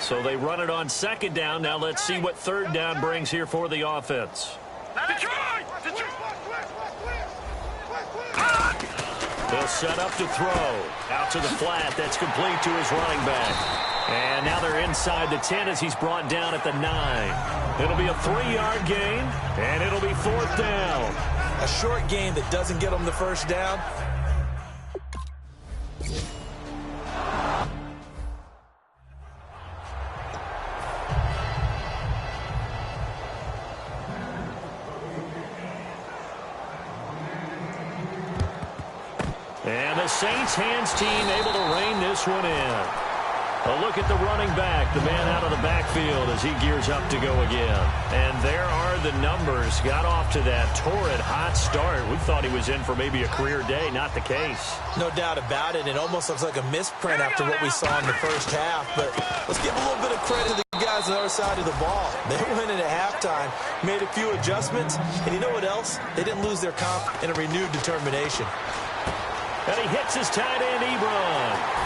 So they run it on second down. Now let's see what third down brings here for the offense. They'll set up to throw. Out to the flat. That's complete to his running back. And now they're inside the 10 as he's brought down at the 9. It'll be a 3-yard gain, and it'll be 4th down. A short gain that doesn't get them the first down. And the Saints hands team able to rein this one in. A look at the running back, the man out of the backfield as he gears up to go again. And there are the numbers. Got off to that torrid hot start. We thought he was in for maybe a career day. Not the case. No doubt about it. It almost looks like a misprint after what we saw in the first half. But let's give a little bit of credit to the guys on the other side of the ball. They went in at halftime, made a few adjustments, and you know what else? They didn't lose their comp and a renewed determination. And he hits his tight end, Ebron.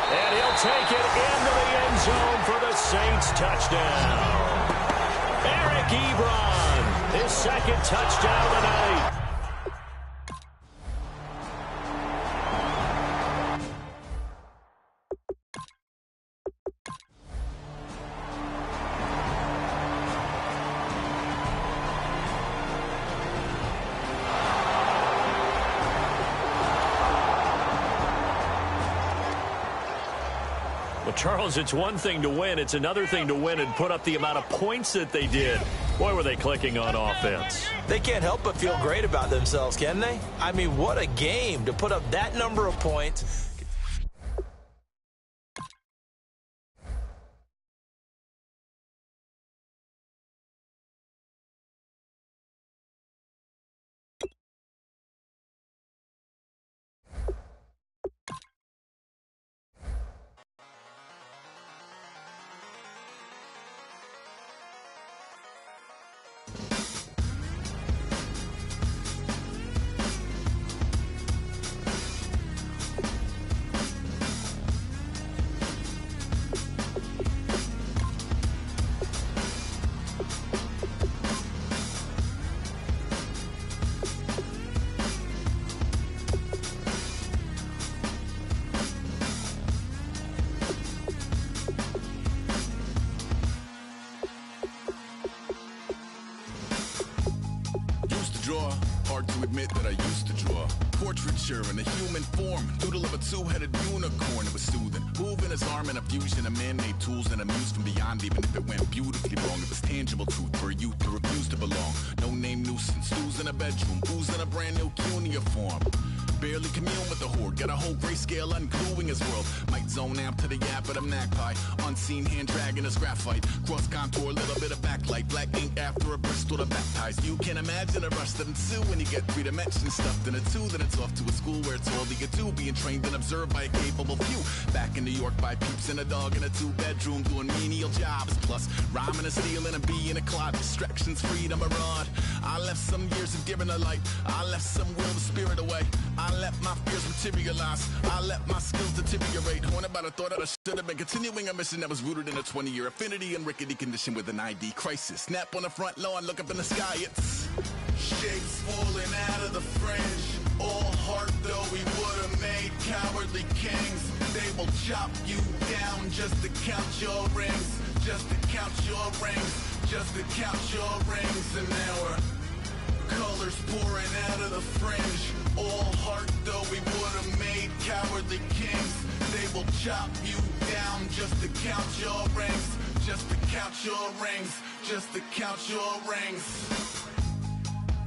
And he'll take it into the end zone for the Saints touchdown. Eric Ebron, his second touchdown tonight. Charles, it's one thing to win. It's another thing to win and put up the amount of points that they did. Boy, were they clicking on offense. They can't help but feel great about themselves, can they? I mean, what a game to put up that number of points. Hard to admit that I used to draw portraiture in a human form, doodle of a two-headed unicorn. It was soothing, moving his arm in a fusion of man-made tools and amused from beyond. Even if it went beautifully wrong, it was tangible truth for a youth who refused to belong. No name nuisance, who's in a bedroom, who's in a brand new cuneiform. Barely commune with the horde, got a whole grayscale ungluing his world. Might zone amp to the yap at a magpie, unseen hand dragging his graphite. Cross contour, a little bit of backlight, black ink after a Bristol to baptize. You can imagine a rush that ensue when you get 3 dimensions stuffed in a 2. Then it's off to a school where it's all you get to, being trained and observed by a capable few. Back in New York by peeps and a dog in a 2-bedroom doing menial jobs. Plus rhyming and stealing and being a clot, distractions, freedom, a rod. I left some years of giving a light, I left some will the spirit away. I let my fears materialize, I let my skills deteriorate. Haunted by the thought that I should have been continuing a mission that was rooted in a 20-year affinity and rickety condition with an ID crisis. Snap on the front lawn, look up in the sky, it's shapes falling out of the fringe. All heart though we would have made cowardly kings. They will chop you down just to count your rings, just to count your rings, just to count your rings. And now we're colors pouring out of the fringe. All heart though we would have made cowardly kings. They will chop you down just to count your rings, just to count your rings, just to count your rings.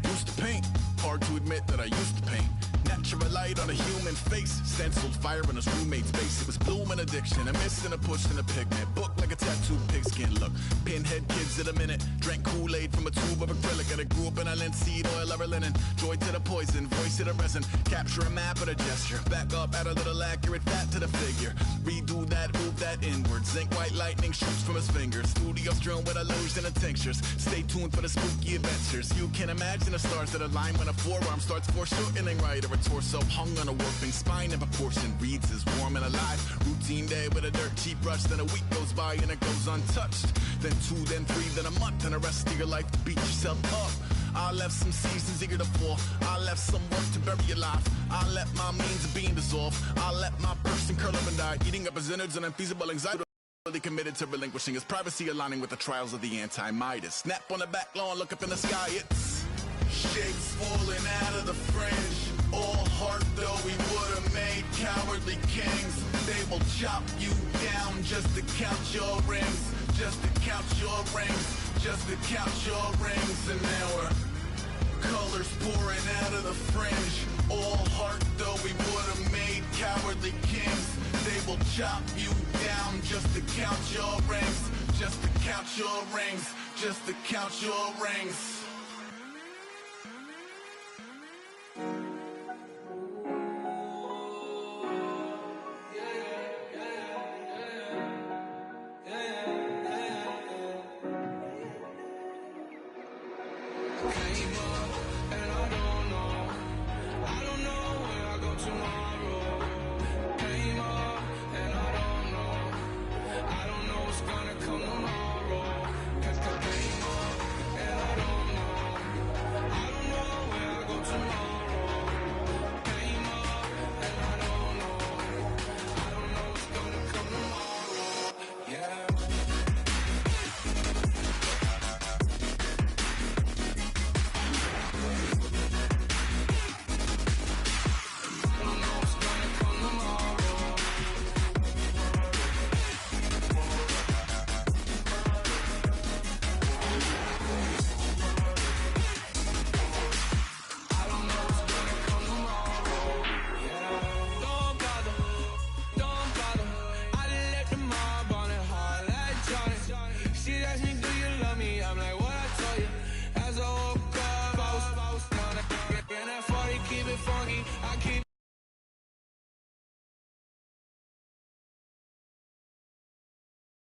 Used to paint, hard to admit that I used to paint. Natural light on a human face, stenciled fire in his roommate's face. It was bloom and addiction, a miss and a push and a pigment. Book like a tattooed pigskin look. Pinhead kids at a minute. Drank Kool-Aid from a tube of acrylic, and I grew up in a linseed oil or a linen. Joy to the poison, voice to the resin. Capture a map of a gesture. Back up, add a little accurate fat to the figure. Redo that, move that inward. Zinc white lightning shoots from his fingers. Studio strewn with illusion and tinctures. Stay tuned for the spooky adventures. You can imagine the stars that align when a forearm starts foreshortening right, or a torso hung on a warping spine in proportion. Reads as warm and alive. Routine day with a dirt cheap rush. Then a week goes by and it goes untouched. Then 2, then 3, then a month, and the rest of your life to beat yourself up. I left some seasons eager to fall. I left some work to bury alive. I let my means of being dissolve. I let my person curl up and die, eating up his innards and unfeasible anxiety. Really committed to relinquishing his privacy, aligning with the trials of the anti-Midas. Snap on the back lawn, look up in the sky. It's shapes falling out of the fringe. All heart though we would have made cowardly kings. They will chop you down just to count your rings, just to count your rings, just to count your rings. And now we're colors pouring out of the fringe. All heart though we would have made cowardly kings. They will chop you down just to count your rings, just to count your rings, just to count your rings.